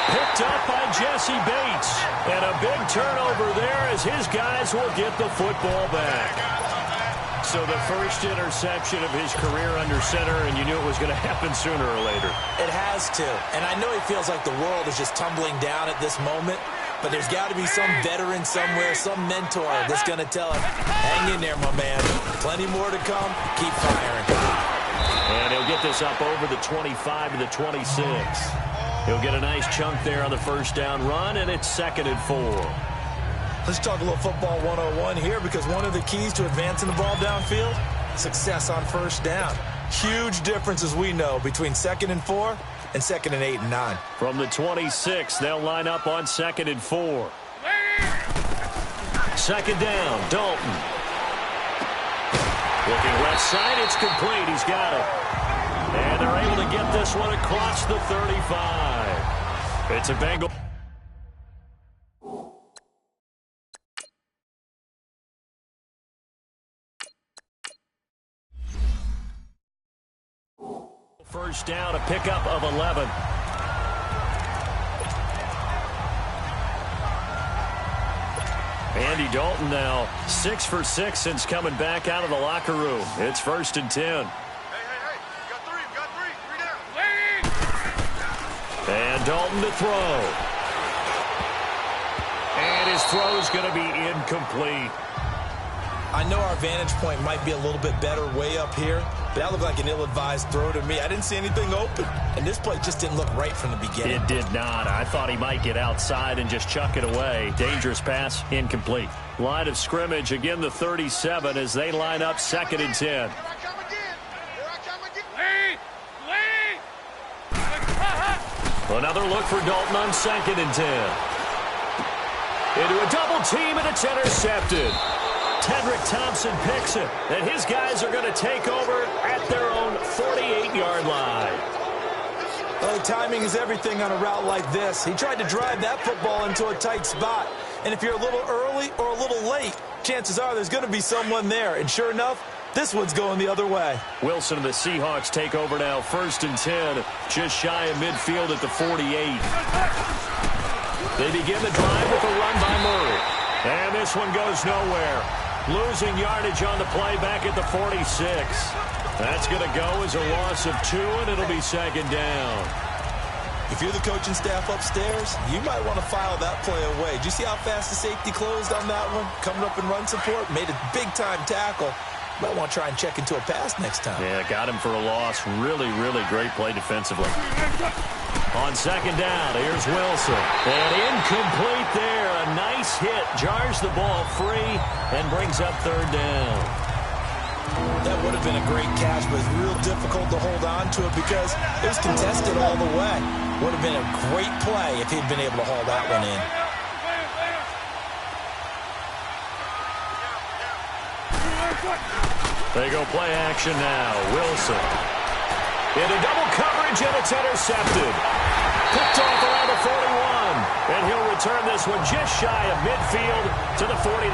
Picked up by Jesse Bates. And a big turnover there as his guys will get the football back. So the first interception of his career under center, and you knew it was going to happen sooner or later. It has to. And I know he feels like the world is just tumbling down at this moment. But there's got to be some veteran somewhere, some mentor that's going to tell him, hang in there, my man. Plenty more to come. Keep firing. And he'll get this up over the 25 to the 26. He'll get a nice chunk there on the first down run, and it's 2nd and 4. Let's talk a little football 101 here, because one of the keys to advancing the ball downfield, success on first down. Huge difference, as we know, between 2nd and 4 and 2nd and 8 and 9. From the 26, they'll line up on 2nd and 4. Second down, Dalton. Looking left side, it's complete. He's got it. And they're able to get this one across the 35. It's a Bengal. First down, a pickup of 11. Andy Dalton now 6 for 6 since coming back out of the locker room. It's 1st and 10. Hey, you got three down. And Dalton to throw. And his throw is going to be incomplete. I know our vantage point might be a little bit better way up here, but that looked like an ill-advised throw to me. I didn't see anything open, and this play just didn't look right from the beginning. It did not. I thought he might get outside and just chuck it away. Dangerous pass, incomplete. Line of scrimmage, again the 37 as they line up 2nd and 10. Here I come again. Another look for Dalton on 2nd and 10. Into a double team, and it's intercepted. Tedrick Thompson picks it, and his guys are going to take over at their own 48-yard line. Well, timing is everything on a route like this. He tried to drive that football into a tight spot. And if you're a little early or a little late, chances are there's going to be someone there. And sure enough, this one's going the other way. Wilson and the Seahawks take over now, 1st and 10, just shy of midfield at the 48. They begin the drive with a run by Murray. And this one goes nowhere. Losing yardage on the play back at the 46. That's going to go as a loss of 2, and it'll be 2nd down. If you're the coaching staff upstairs, you might want to file that play away. Did you see how fast the safety closed on that one? Coming up in run support, made a big-time tackle. Might want to try and check into a pass next time. Yeah, got him for a loss. Really, really great play defensively. On 2nd down, here's Wilson. And incomplete there. A nice hit. Jars the ball free and brings up 3rd down. That would have been a great catch, but it's real difficult to hold on to it because it was contested all the way. Would have been a great play if he'd been able to haul that one in. They go play action now. Wilson. Into double coverage, and it's intercepted. Picked off around the 41. And he'll return this one just shy of midfield to the 49.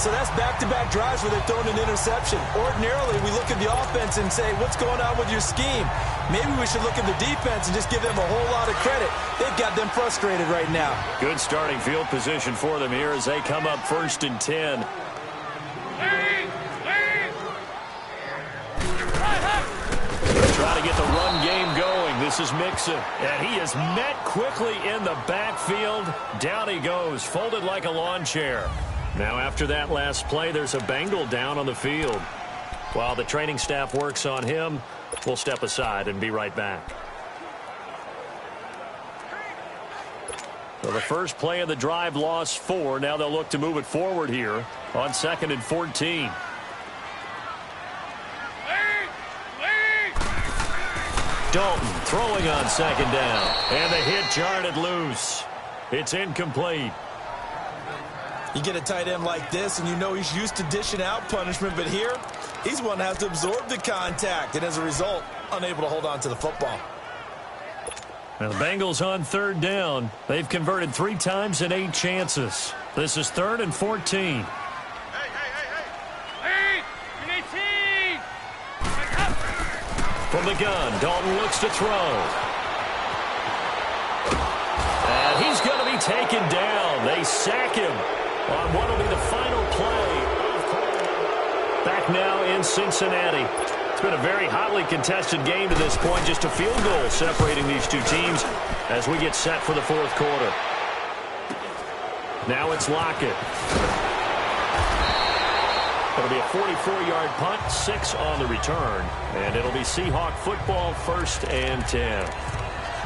So that's back-to-back drives where they're throwing an interception. Ordinarily, we look at the offense and say, what's going on with your scheme? Maybe we should look at the defense and just give them a whole lot of credit. They've got them frustrated right now. Good starting field position for them here as they come up 1st and 10. Try to get the run game going. This is Mixon. And he is met quickly in the backfield. Down he goes, folded like a lawn chair. Now after that last play, there's a Bengal down on the field. While the training staff works on him, we'll step aside and be right back. So the first play of the drive lost 4. Now they'll look to move it forward here on 2nd and 14. Dalton throwing on 2nd down. And the hit jarred loose. It's incomplete. You get a tight end like this, and you know he's used to dishing out punishment, but here, he's one that has to absorb the contact, and as a result, unable to hold on to the football. Now the Bengals on 3rd down. They've converted 3 times in 8 chances. This is 3rd and 14. From the gun, Dalton looks to throw. And he's going to be taken down. They sack him on what will be the final play. Back now in Cincinnati. It's been a very hotly contested game to this point. Just a field goal separating these two teams as we get set for the 4th quarter. Now it's Lockett. It'll be a 44-yard punt, 6 on the return, and it'll be Seahawk football, 1st and 10.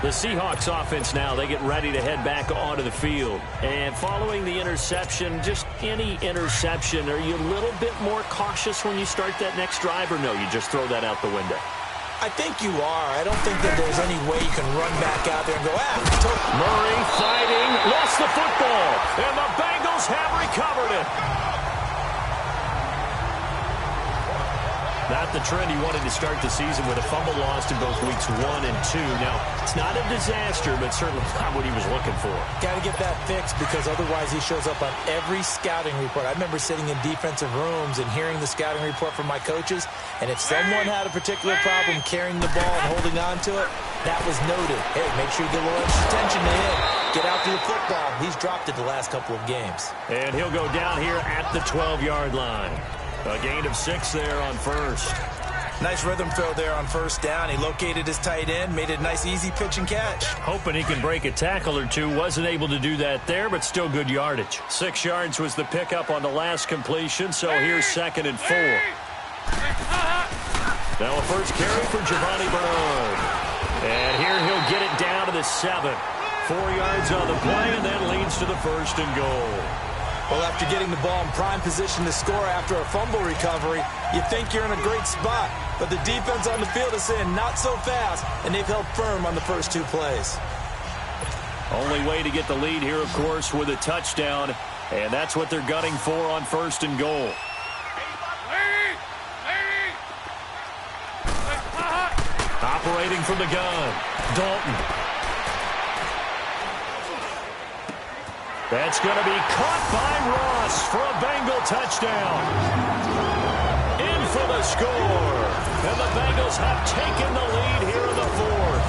The Seahawks offense now, they get ready to head back onto the field. And following the interception, just any interception, are you a little bit more cautious when you start that next drive, or no, you just throw that out the window? I think you are. I don't think that there's any way you can run back out there and go, Murray fighting, lost the football, and the Bengals have recovered it. Not the trend he wanted to start the season with a fumble lost in both weeks 1 and 2. Now, it's not a disaster, but certainly not what he was looking for. Got to get that fixed because otherwise he shows up on every scouting report. I remember sitting in defensive rooms and hearing the scouting report from my coaches, and if someone had a particular problem carrying the ball and holding on to it, that was noted. Hey, make sure you get a little extra attention to him. Get out to the football. He's dropped it the last couple of games. And he'll go down here at the 12-yard line. A gain of 6 there on 1st. Nice rhythm throw there on 1st down. He located his tight end, made it a nice, easy pitch and catch. Hoping he can break a tackle or two. Wasn't able to do that there, but still good yardage. 6 yards was the pickup on the last completion, so here's 2nd and 4. Now a first carry for Giovanni Bernard. And here he'll get it down to the 7. 4 yards on the play, and that leads to the 1st and goal. Well, after getting the ball in prime position to score after a fumble recovery, you think you're in a great spot. But the defense on the field is saying not so fast, and they've held firm on the first 2 plays. Only way to get the lead here, of course, with a touchdown, and that's what they're gunning for on 1st and goal. Operating from the gun, Dalton. That's going to be caught by Ross for a Bengal touchdown. In for the score. And the Bengals have taken the lead here in the 4th.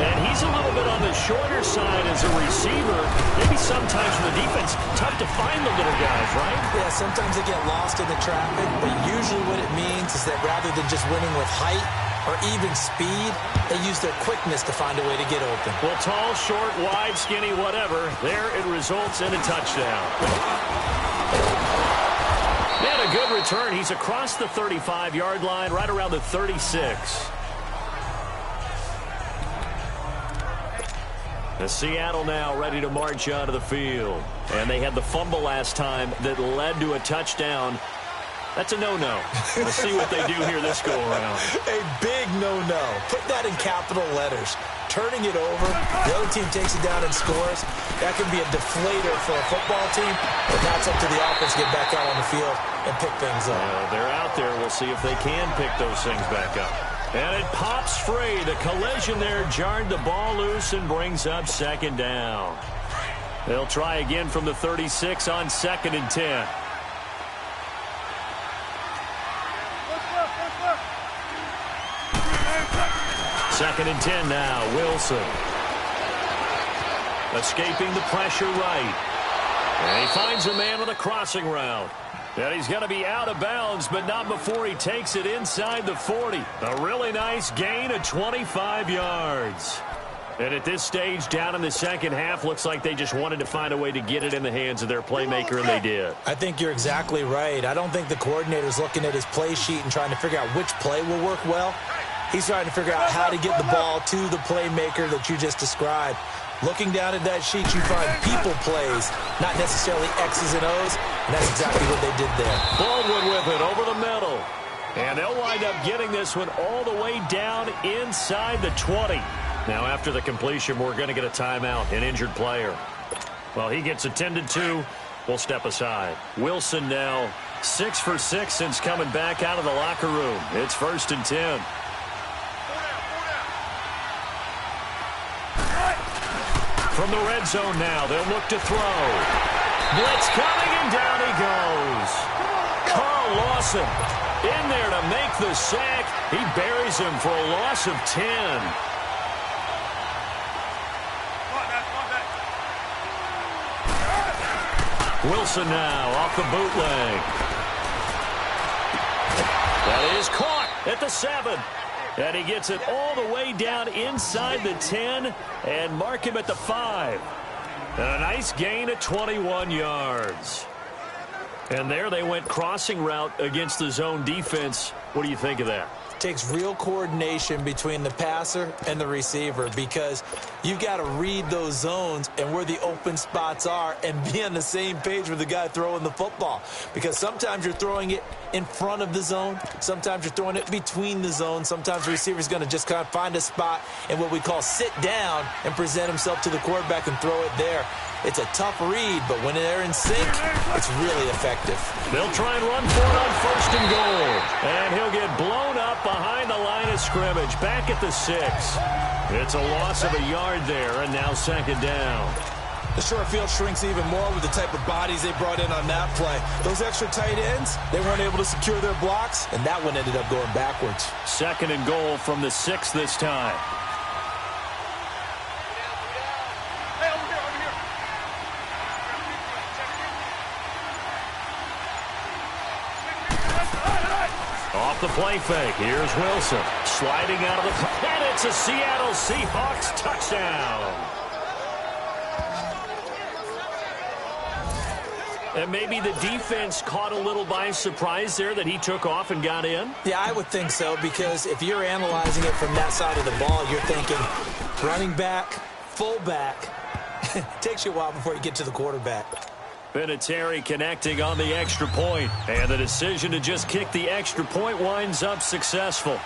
And he's a little bit on the shorter side as a receiver. Maybe sometimes for the defense, tough to find the little guys, right? Yeah, sometimes they get lost in the traffic, but usually what it means is that rather than just winning with height or even speed, they use their quickness to find a way to get open. Well, tall, short, wide, skinny, whatever, there it results in a touchdown. And a good return. He's across the 35-yard line, right around the 36. The Seattle now ready to march onto the field. And they had the fumble last time that led to a touchdown. That's a no-no. We'll see what they do here this go-around. A big no-no. Put that in capital letters. Turning it over, the other team takes it down and scores. That can be a deflator for a football team, but now it's up to the offense to get back out on the field and pick things up. They're out there. We'll see if they can pick those things back up. And it pops free. The collision there jarred the ball loose and brings up 2nd down. They'll try again from the 36 on 2nd and 10. Second and 10 now. Wilson. Escaping the pressure right. And he finds a man on the crossing route. And he's going to be out of bounds, but not before he takes it inside the 40. A really nice gain of 25 yards. And at this stage, down in the second half, looks like they just wanted to find a way to get it in the hands of their playmaker, and they did. I think you're exactly right. I don't think the coordinator's looking at his play sheet and trying to figure out which play will work well. He's trying to figure out how to get the ball to the playmaker that you just described. Looking down at that sheet, you find people plays, not necessarily X's and O's, and that's exactly what they did there. Baldwin with it over the middle. And they'll wind up getting this one all the way down inside the 20. Now, after the completion, we're going to get a timeout, an injured player. Well, he gets attended to. We'll step aside. Wilson now 6 for 6 since coming back out of the locker room. It's 1st and 10. From the red zone now, they'll look to throw. Blitz coming, and down he goes. Carl Lawson in there to make the sack. He buries him for a loss of 10. Wilson now off the bootleg. That is caught at the 7. And he gets it all the way down inside the 10 and mark him at the 5. And a nice gain of 21 yards. And there they went crossing route against the zone defense. What do you think of that? Takes real coordination between the passer and the receiver because you've got to read those zones and where the open spots are and be on the same page with the guy throwing the football. Because sometimes you're throwing it in front of the zone. Sometimes you're throwing it between the zones. Sometimes the receiver's going to just kind of find a spot and what we call sit down and present himself to the quarterback and throw it there. It's a tough read, but when they're in sync, it's really effective. They'll try and run for it on 1st and goal. And he'll get blown up behind the line of scrimmage, back at the 6. It's a loss of a yard there, and now 2nd down. The short field shrinks even more with the type of bodies they brought in on that play. Those extra tight ends, they weren't able to secure their blocks, and that one ended up going backwards. 2nd and goal from the 6 this time. Off the play fake. Here's Wilson. Sliding out of the... And it's a Seattle Seahawks touchdown. And maybe the defense caught a little by surprise there that he took off and got in? Yeah, I would think so, because if you're analyzing it from that side of the ball, you're thinking running back, fullback. It takes you a while before you get to the quarterback. Vinatieri connecting on the extra point. And the decision to just kick the extra point winds up successful.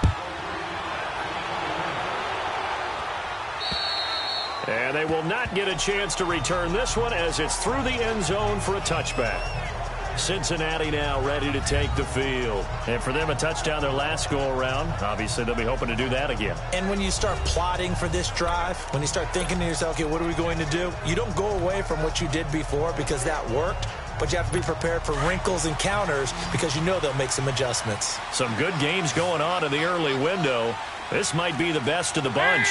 And they will not get a chance to return this one as it's through the end zone for a touchback. Cincinnati now ready to take the field. And for them, a touchdown their last go-around. Obviously, they'll be hoping to do that again. And when you start plotting for this drive, when you start thinking to yourself, okay, what are we going to do? You don't go away from what you did before because that worked, but you have to be prepared for wrinkles and counters because you know they'll make some adjustments. Some good games going on in the early window. This might be the best of the bunch.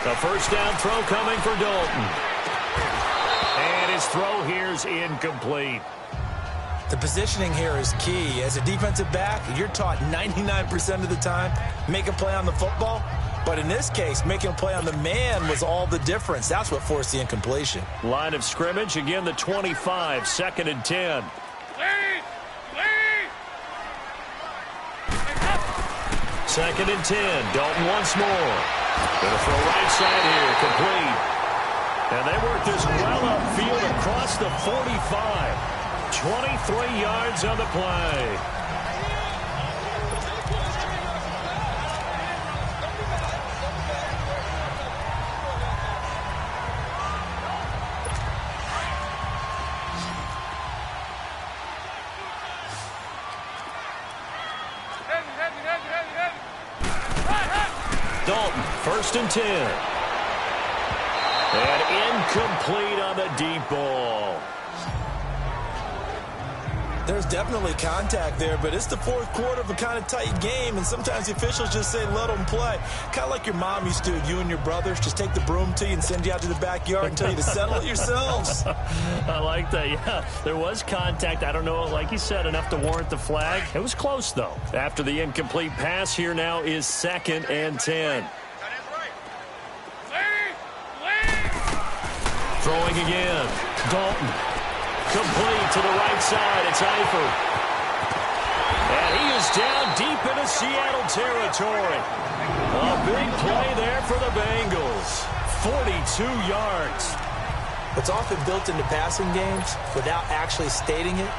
The first down throw coming for Dalton. And his throw here's incomplete. The positioning here is key. As a defensive back, you're taught 99% of the time, make a play on the football. But in this case, making a play on the man was all the difference. That's what forced the incompletion. Line of scrimmage, again the 25, 2nd and 10. Second and 10, Dalton once more. Gonna throw right side here, complete. And they work this well upfield across the 45. 23 yards on the play. Dalton, 1st and 10. And incomplete on the deep ball. There's definitely contact there, but it's the fourth quarter of a kind of tight game, and sometimes the officials just say, let them play. Kind of like your mom used to, you and your brothers, just take the broom to you and send you out to the backyard and tell you to settle it yourselves. I like that, yeah. There was contact. I don't know, like you said, enough to warrant the flag. It was close, though. After the incomplete pass, here now is 2nd and 10. Throwing again. Dalton. Complete to the right side. It's Eifert. And he is down deep into Seattle territory. A big play there for the Bengals. 42 yards. What's often built into passing games, without actually stating it,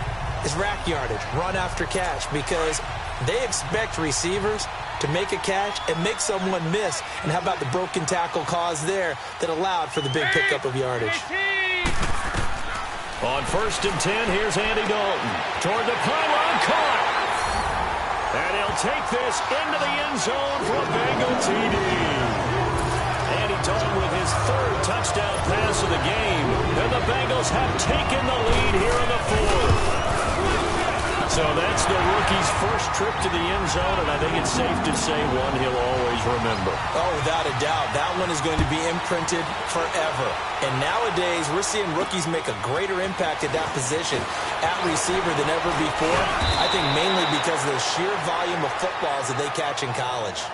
is rack yardage, run after catch, because they expect receivers to make a catch and make someone miss. And how about the broken tackle cause there that allowed for the big pickup of yardage? On 1st and 10, here's Andy Dalton. Toward the pylon, caught. And he'll take this into the end zone for a Bengal TD. Andy Dalton with his 3rd touchdown pass of the game. And the Bengals have taken the lead here in the 4th. So that's the rookie's first trip to the end zone, and I think it's safe to say one he'll always remember. Oh, without a doubt. That one is going to be imprinted forever. And nowadays, we're seeing rookies make a greater impact at that position at receiver than ever before. I think mainly because of the sheer volume of footballs that they catch in college.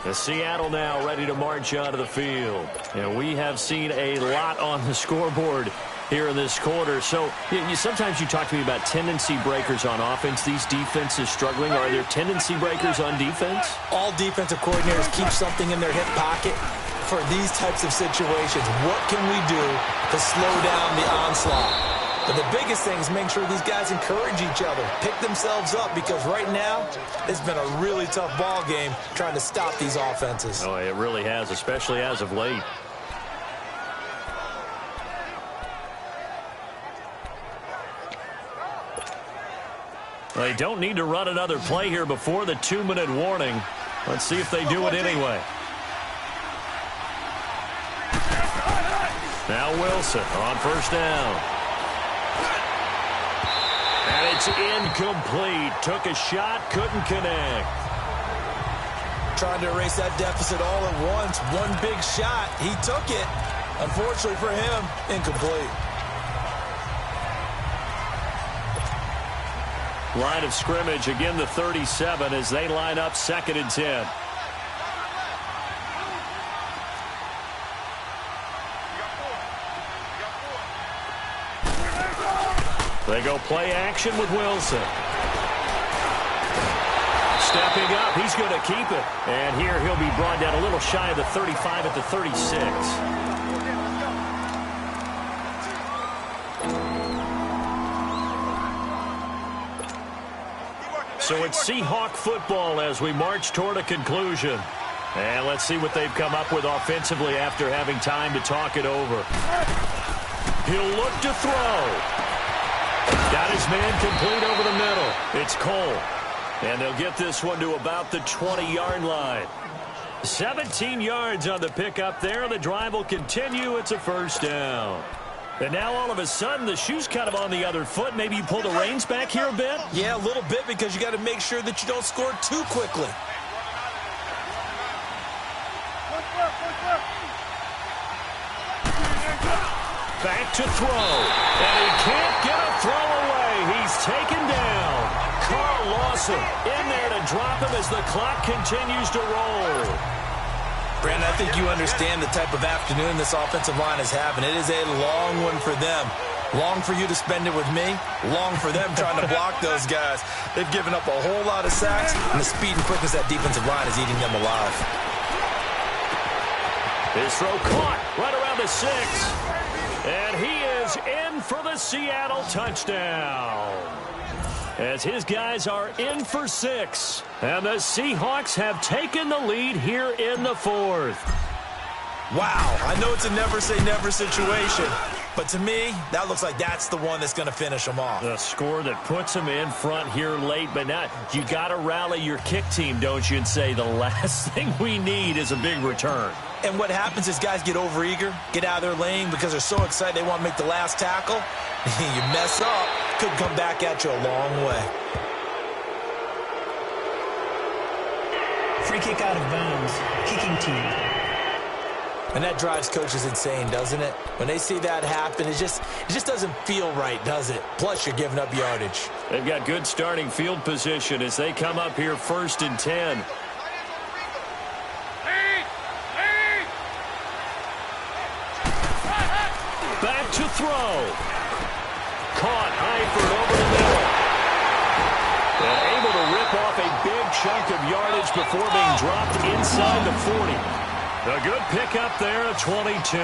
The Seattle now ready to march onto the field. And we have seen a lot on the scoreboard here in this quarter. So sometimes you talk to me about tendency breakers on offense. These defenses struggling. Are there tendency breakers on defense? All defensive coordinators keep something in their hip pocket for these types of situations. What can we do to slow down the onslaught? But the biggest thing is making sure these guys encourage each other, pick themselves up, because right now it's been a really tough ball game trying to stop these offenses. Oh, it really has, especially as of late. They don't need to run another play here before the 2-minute warning. Let's see if they do it anyway. Now Wilson on 1st down. And it's incomplete. Took a shot, couldn't connect. Trying to erase that deficit all at once. One big shot. He took it. Unfortunately for him, incomplete. Line of scrimmage, again the 37 as they line up 2nd and 10. They go play action with Wilson. Stepping up, he's going to keep it. And here he'll be brought down a little shy of the 35 at the 36. So it's Seahawk football as we march toward a conclusion. And let's see what they've come up with offensively after having time to talk it over. He'll look to throw. Got his man complete over the middle. It's Cole. And they'll get this one to about the 20-yard line. 17 yards on the pickup there. The drive will continue. It's a 1st down. And now all of a sudden the shoe's kind of on the other foot. Maybe you pull the reins back here a bit? Yeah, a little bit, because you got to make sure that you don't score too quickly. Back to throw. And he can't get a throw away. He's taken down. Carl Lawson in there to drop him as the clock continues to roll. Brandon, I think you understand the type of afternoon this offensive line is having. It is a long one for them. Long for you to spend it with me. Long for them trying to block those guys. They've given up a whole lot of sacks, and the speed and quickness of that defensive line is eating them alive. His throw caught right around the 6. And he is in for the Seattle touchdown. As his guys are in for 6. And the Seahawks have taken the lead here in the 4th. Wow, I know it's a never-say-never situation, but to me, that looks like that's the one that's going to finish them off. The score that puts them in front here late, but now you got to rally your kick team, don't you, and say the last thing we need is a big return. And what happens is guys get overeager, get out of their lane because they're so excited they want to make the last tackle. You mess up, could come back at you a long way. Free kick out of bounds, kicking team. And that drives coaches insane, doesn't it? When they see that happen, it just doesn't feel right, does it? Plus, you're giving up yardage. They've got good starting field position as they come up here 1st and 10. Back to throw. Caught Eifert over the middle. And able to rip off a big chunk of yardage before being dropped inside the 40. A good pickup there at 22.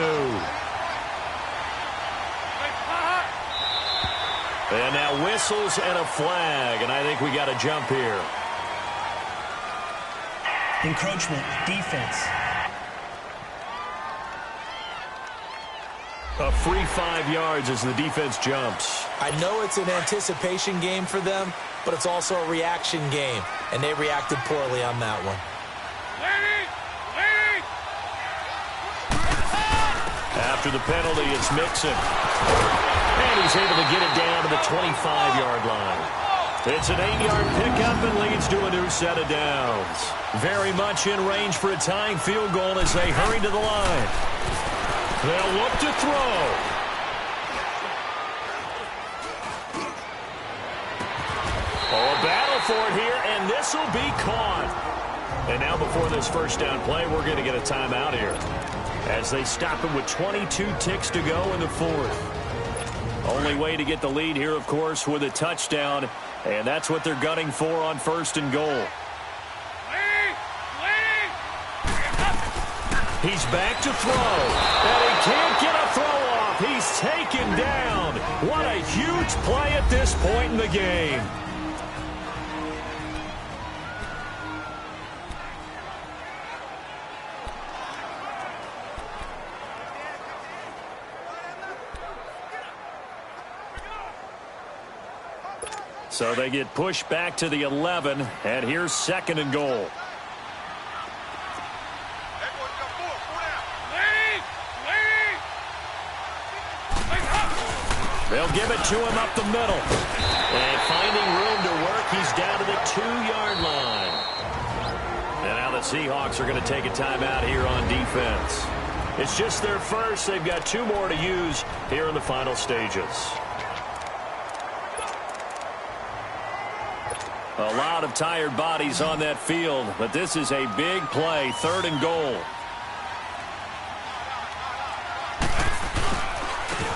And now whistles and a flag, and I think we got a jump here. Encroachment, defense. A free 5 yards as the defense jumps. I know it's an anticipation game for them, but it's also a reaction game, and they reacted poorly on that one. After the penalty, it's Mixon. And he's able to get it down to the 25-yard line. It's an 8-yard pickup and leads to a new set of downs. Very much in range for a tying field goal as they hurry to the line. They'll look to throw. Oh, a battle for it here, and this will be caught. And now before this first down play, we're going to get a timeout here, as they stop him with 22 ticks to go in the 4th. Only way to get the lead here, of course, with a touchdown, and that's what they're gunning for on 1st and goal. He's back to throw, and he can't get a throw off. He's taken down. What a huge play at this point in the game. So they get pushed back to the 11, and here's 2nd and goal. They'll give it to him up the middle. And finding room to work, he's down to the 2-yard line. And now the Seahawks are going to take a timeout here on defense. It's just their first. They've got 2 more to use here in the final stages. A lot of tired bodies on that field, but this is a big play, 3rd and goal.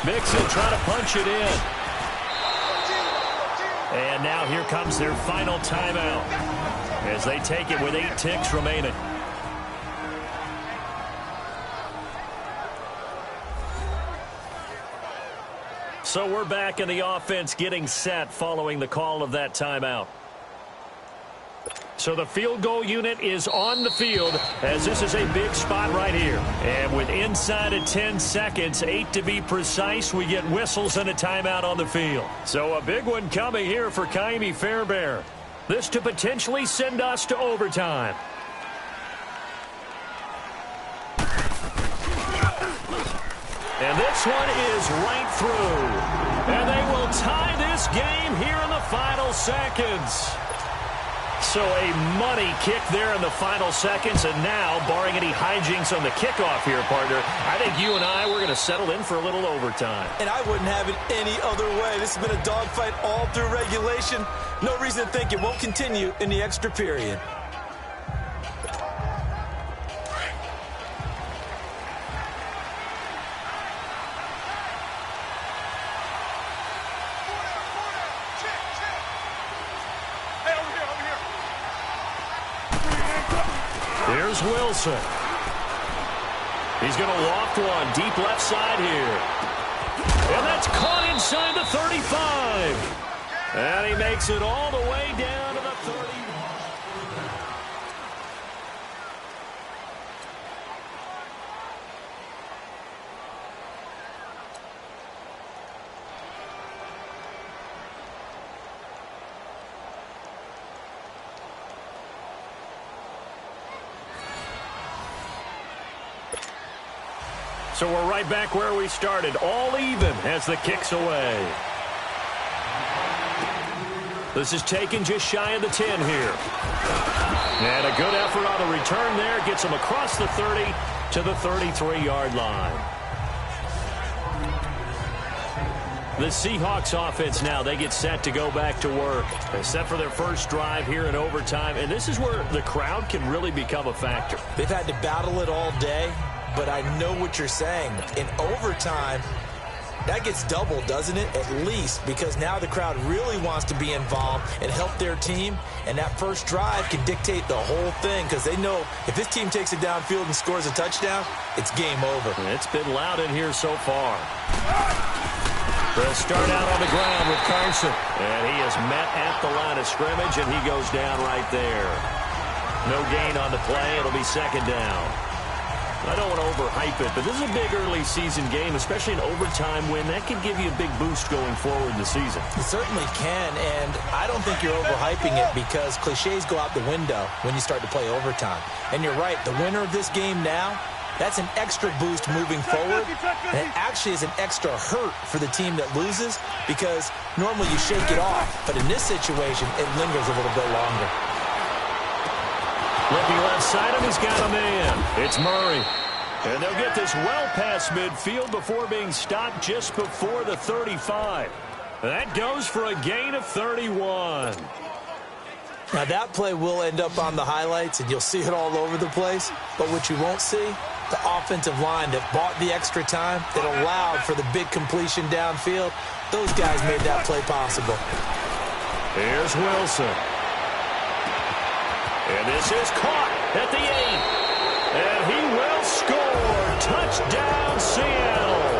Mixon trying to punch it in. And now here comes their final timeout as they take it with 8 ticks remaining. So we're back in the offense getting set following the call of that timeout. So the field goal unit is on the field as this is a big spot right here. And with inside of 10 seconds, 8 to be precise, we get whistles and a timeout on the field. So a big one coming here for Kaimi Fairbairn. This to potentially send us to overtime. And this one is right through. And they will tie this game here in the final seconds. So a money kick there in the final seconds, and now, barring any hijinks on the kickoff here, partner, I think you and I, we're going to settle in for a little overtime. And I wouldn't have it any other way. This has been a dogfight all through regulation. No reason to think it won't continue in the extra period. Here's Wilson. He's going to loft one deep left side here. And that's caught inside the 35. And he makes it all the way down to the 30. So we're right back where we started, all even as the kick's away. This is taken just shy of the 10 here. And a good effort on the return there. Gets him across the 30 to the 33-yard line. The Seahawks offense now, they get set to go back to work. They're set for their first drive here in overtime, and this is where the crowd can really become a factor. They've had to battle it all day, but I know what you're saying. In overtime, that gets doubled, doesn't it? At least, because now the crowd really wants to be involved and help their team, and that first drive can dictate the whole thing because they know if this team takes it downfield and scores a touchdown, it's game over. It's been loud in here so far. They'll start out on the ground with Carson. And he is met at the line of scrimmage, and he goes down right there. No gain on the play. It'll be second down. I don't want to overhype it, but this is a big early season game, especially an overtime win. That can give you a big boost going forward in the season. It certainly can, and I don't think you're overhyping it because cliches go out the window when you start to play overtime. And you're right, the winner of this game now, that's an extra boost moving forward, and it actually is an extra hurt for the team that loses because normally you shake it off, but in this situation, it lingers a little bit longer. Looking left side of him, he's got a man. It's Murray. And they'll get this well past midfield before being stopped just before the 35. That goes for a gain of 31. Now that play will end up on the highlights, and you'll see it all over the place, but what you won't see, the offensive line that bought the extra time, that allowed for the big completion downfield, those guys made that play possible. Here's Wilson. And this is caught at the 8. And he will score. Touchdown, Seattle.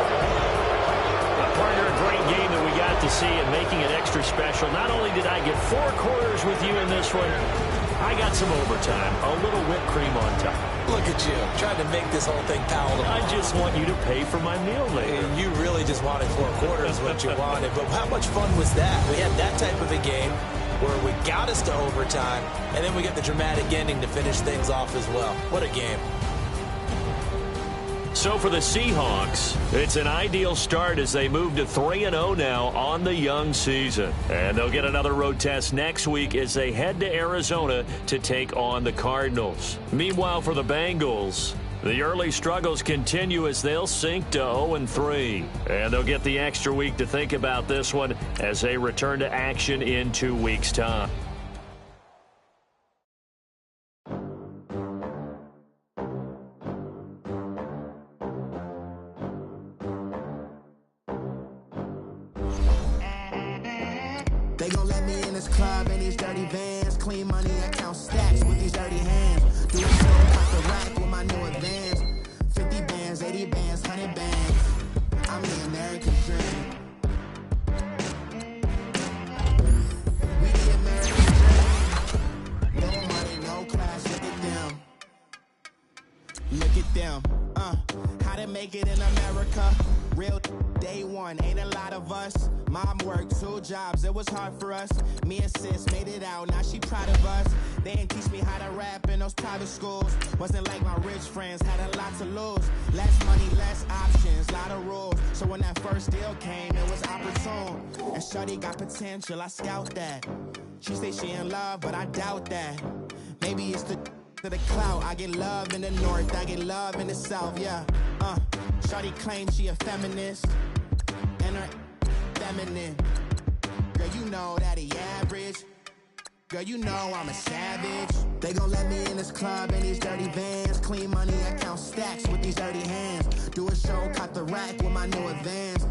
Partner, a great game that we got to see and making it extra special. Not only did I get 4 quarters with you in this one, I got some overtime, a little whipped cream on top. Look at you, trying to make this whole thing palatable. I just want you to pay for my meal later. And you really just wanted 4 quarters what you wanted. But how much fun was that? We had that type of a game where we got us to overtime, and then we get the dramatic ending to finish things off as well. What a game. So for the Seahawks, it's an ideal start as they move to 3-0 now on the young season. And they'll get another road test next week as they head to Arizona to take on the Cardinals. Meanwhile, for the Bengals, the early struggles continue as they'll sink to 0-3. And they'll get the extra week to think about this one as they return to action in 2 weeks' time. They gon' let me in this club in these dirty vans. Clean money, I count stacks with these dirty hands. Do a show, cut the rack with my new advance. 50 bands, 80 bands, 100 bands. I'm the American dream. We the American dream. No money, no class, look at them. Look at them, how to make it in America. Real day one, ain't a lot of us. Mom worked 2 jobs, it was hard for us. Me and sis made it out, now she proud of us. They didn't teach me how to rap in those private schools. Wasn't like my rich friends, had a lot to lose. Less money, less options, lot of rules. So when that first deal came, it was opportune. And shorty got potential, I scout that. She say she in love, but I doubt that. Maybe it's to the clout. I get love in the north, I get love in the south, yeah. Shorty claims she a feminist, and her feminine. Girl, you know that he average. Girl, you know I'm a savage. They gon' let me in this club in these dirty vans. Clean money, I count stacks with these dirty hands. Do a show, cut the rack with my new advance.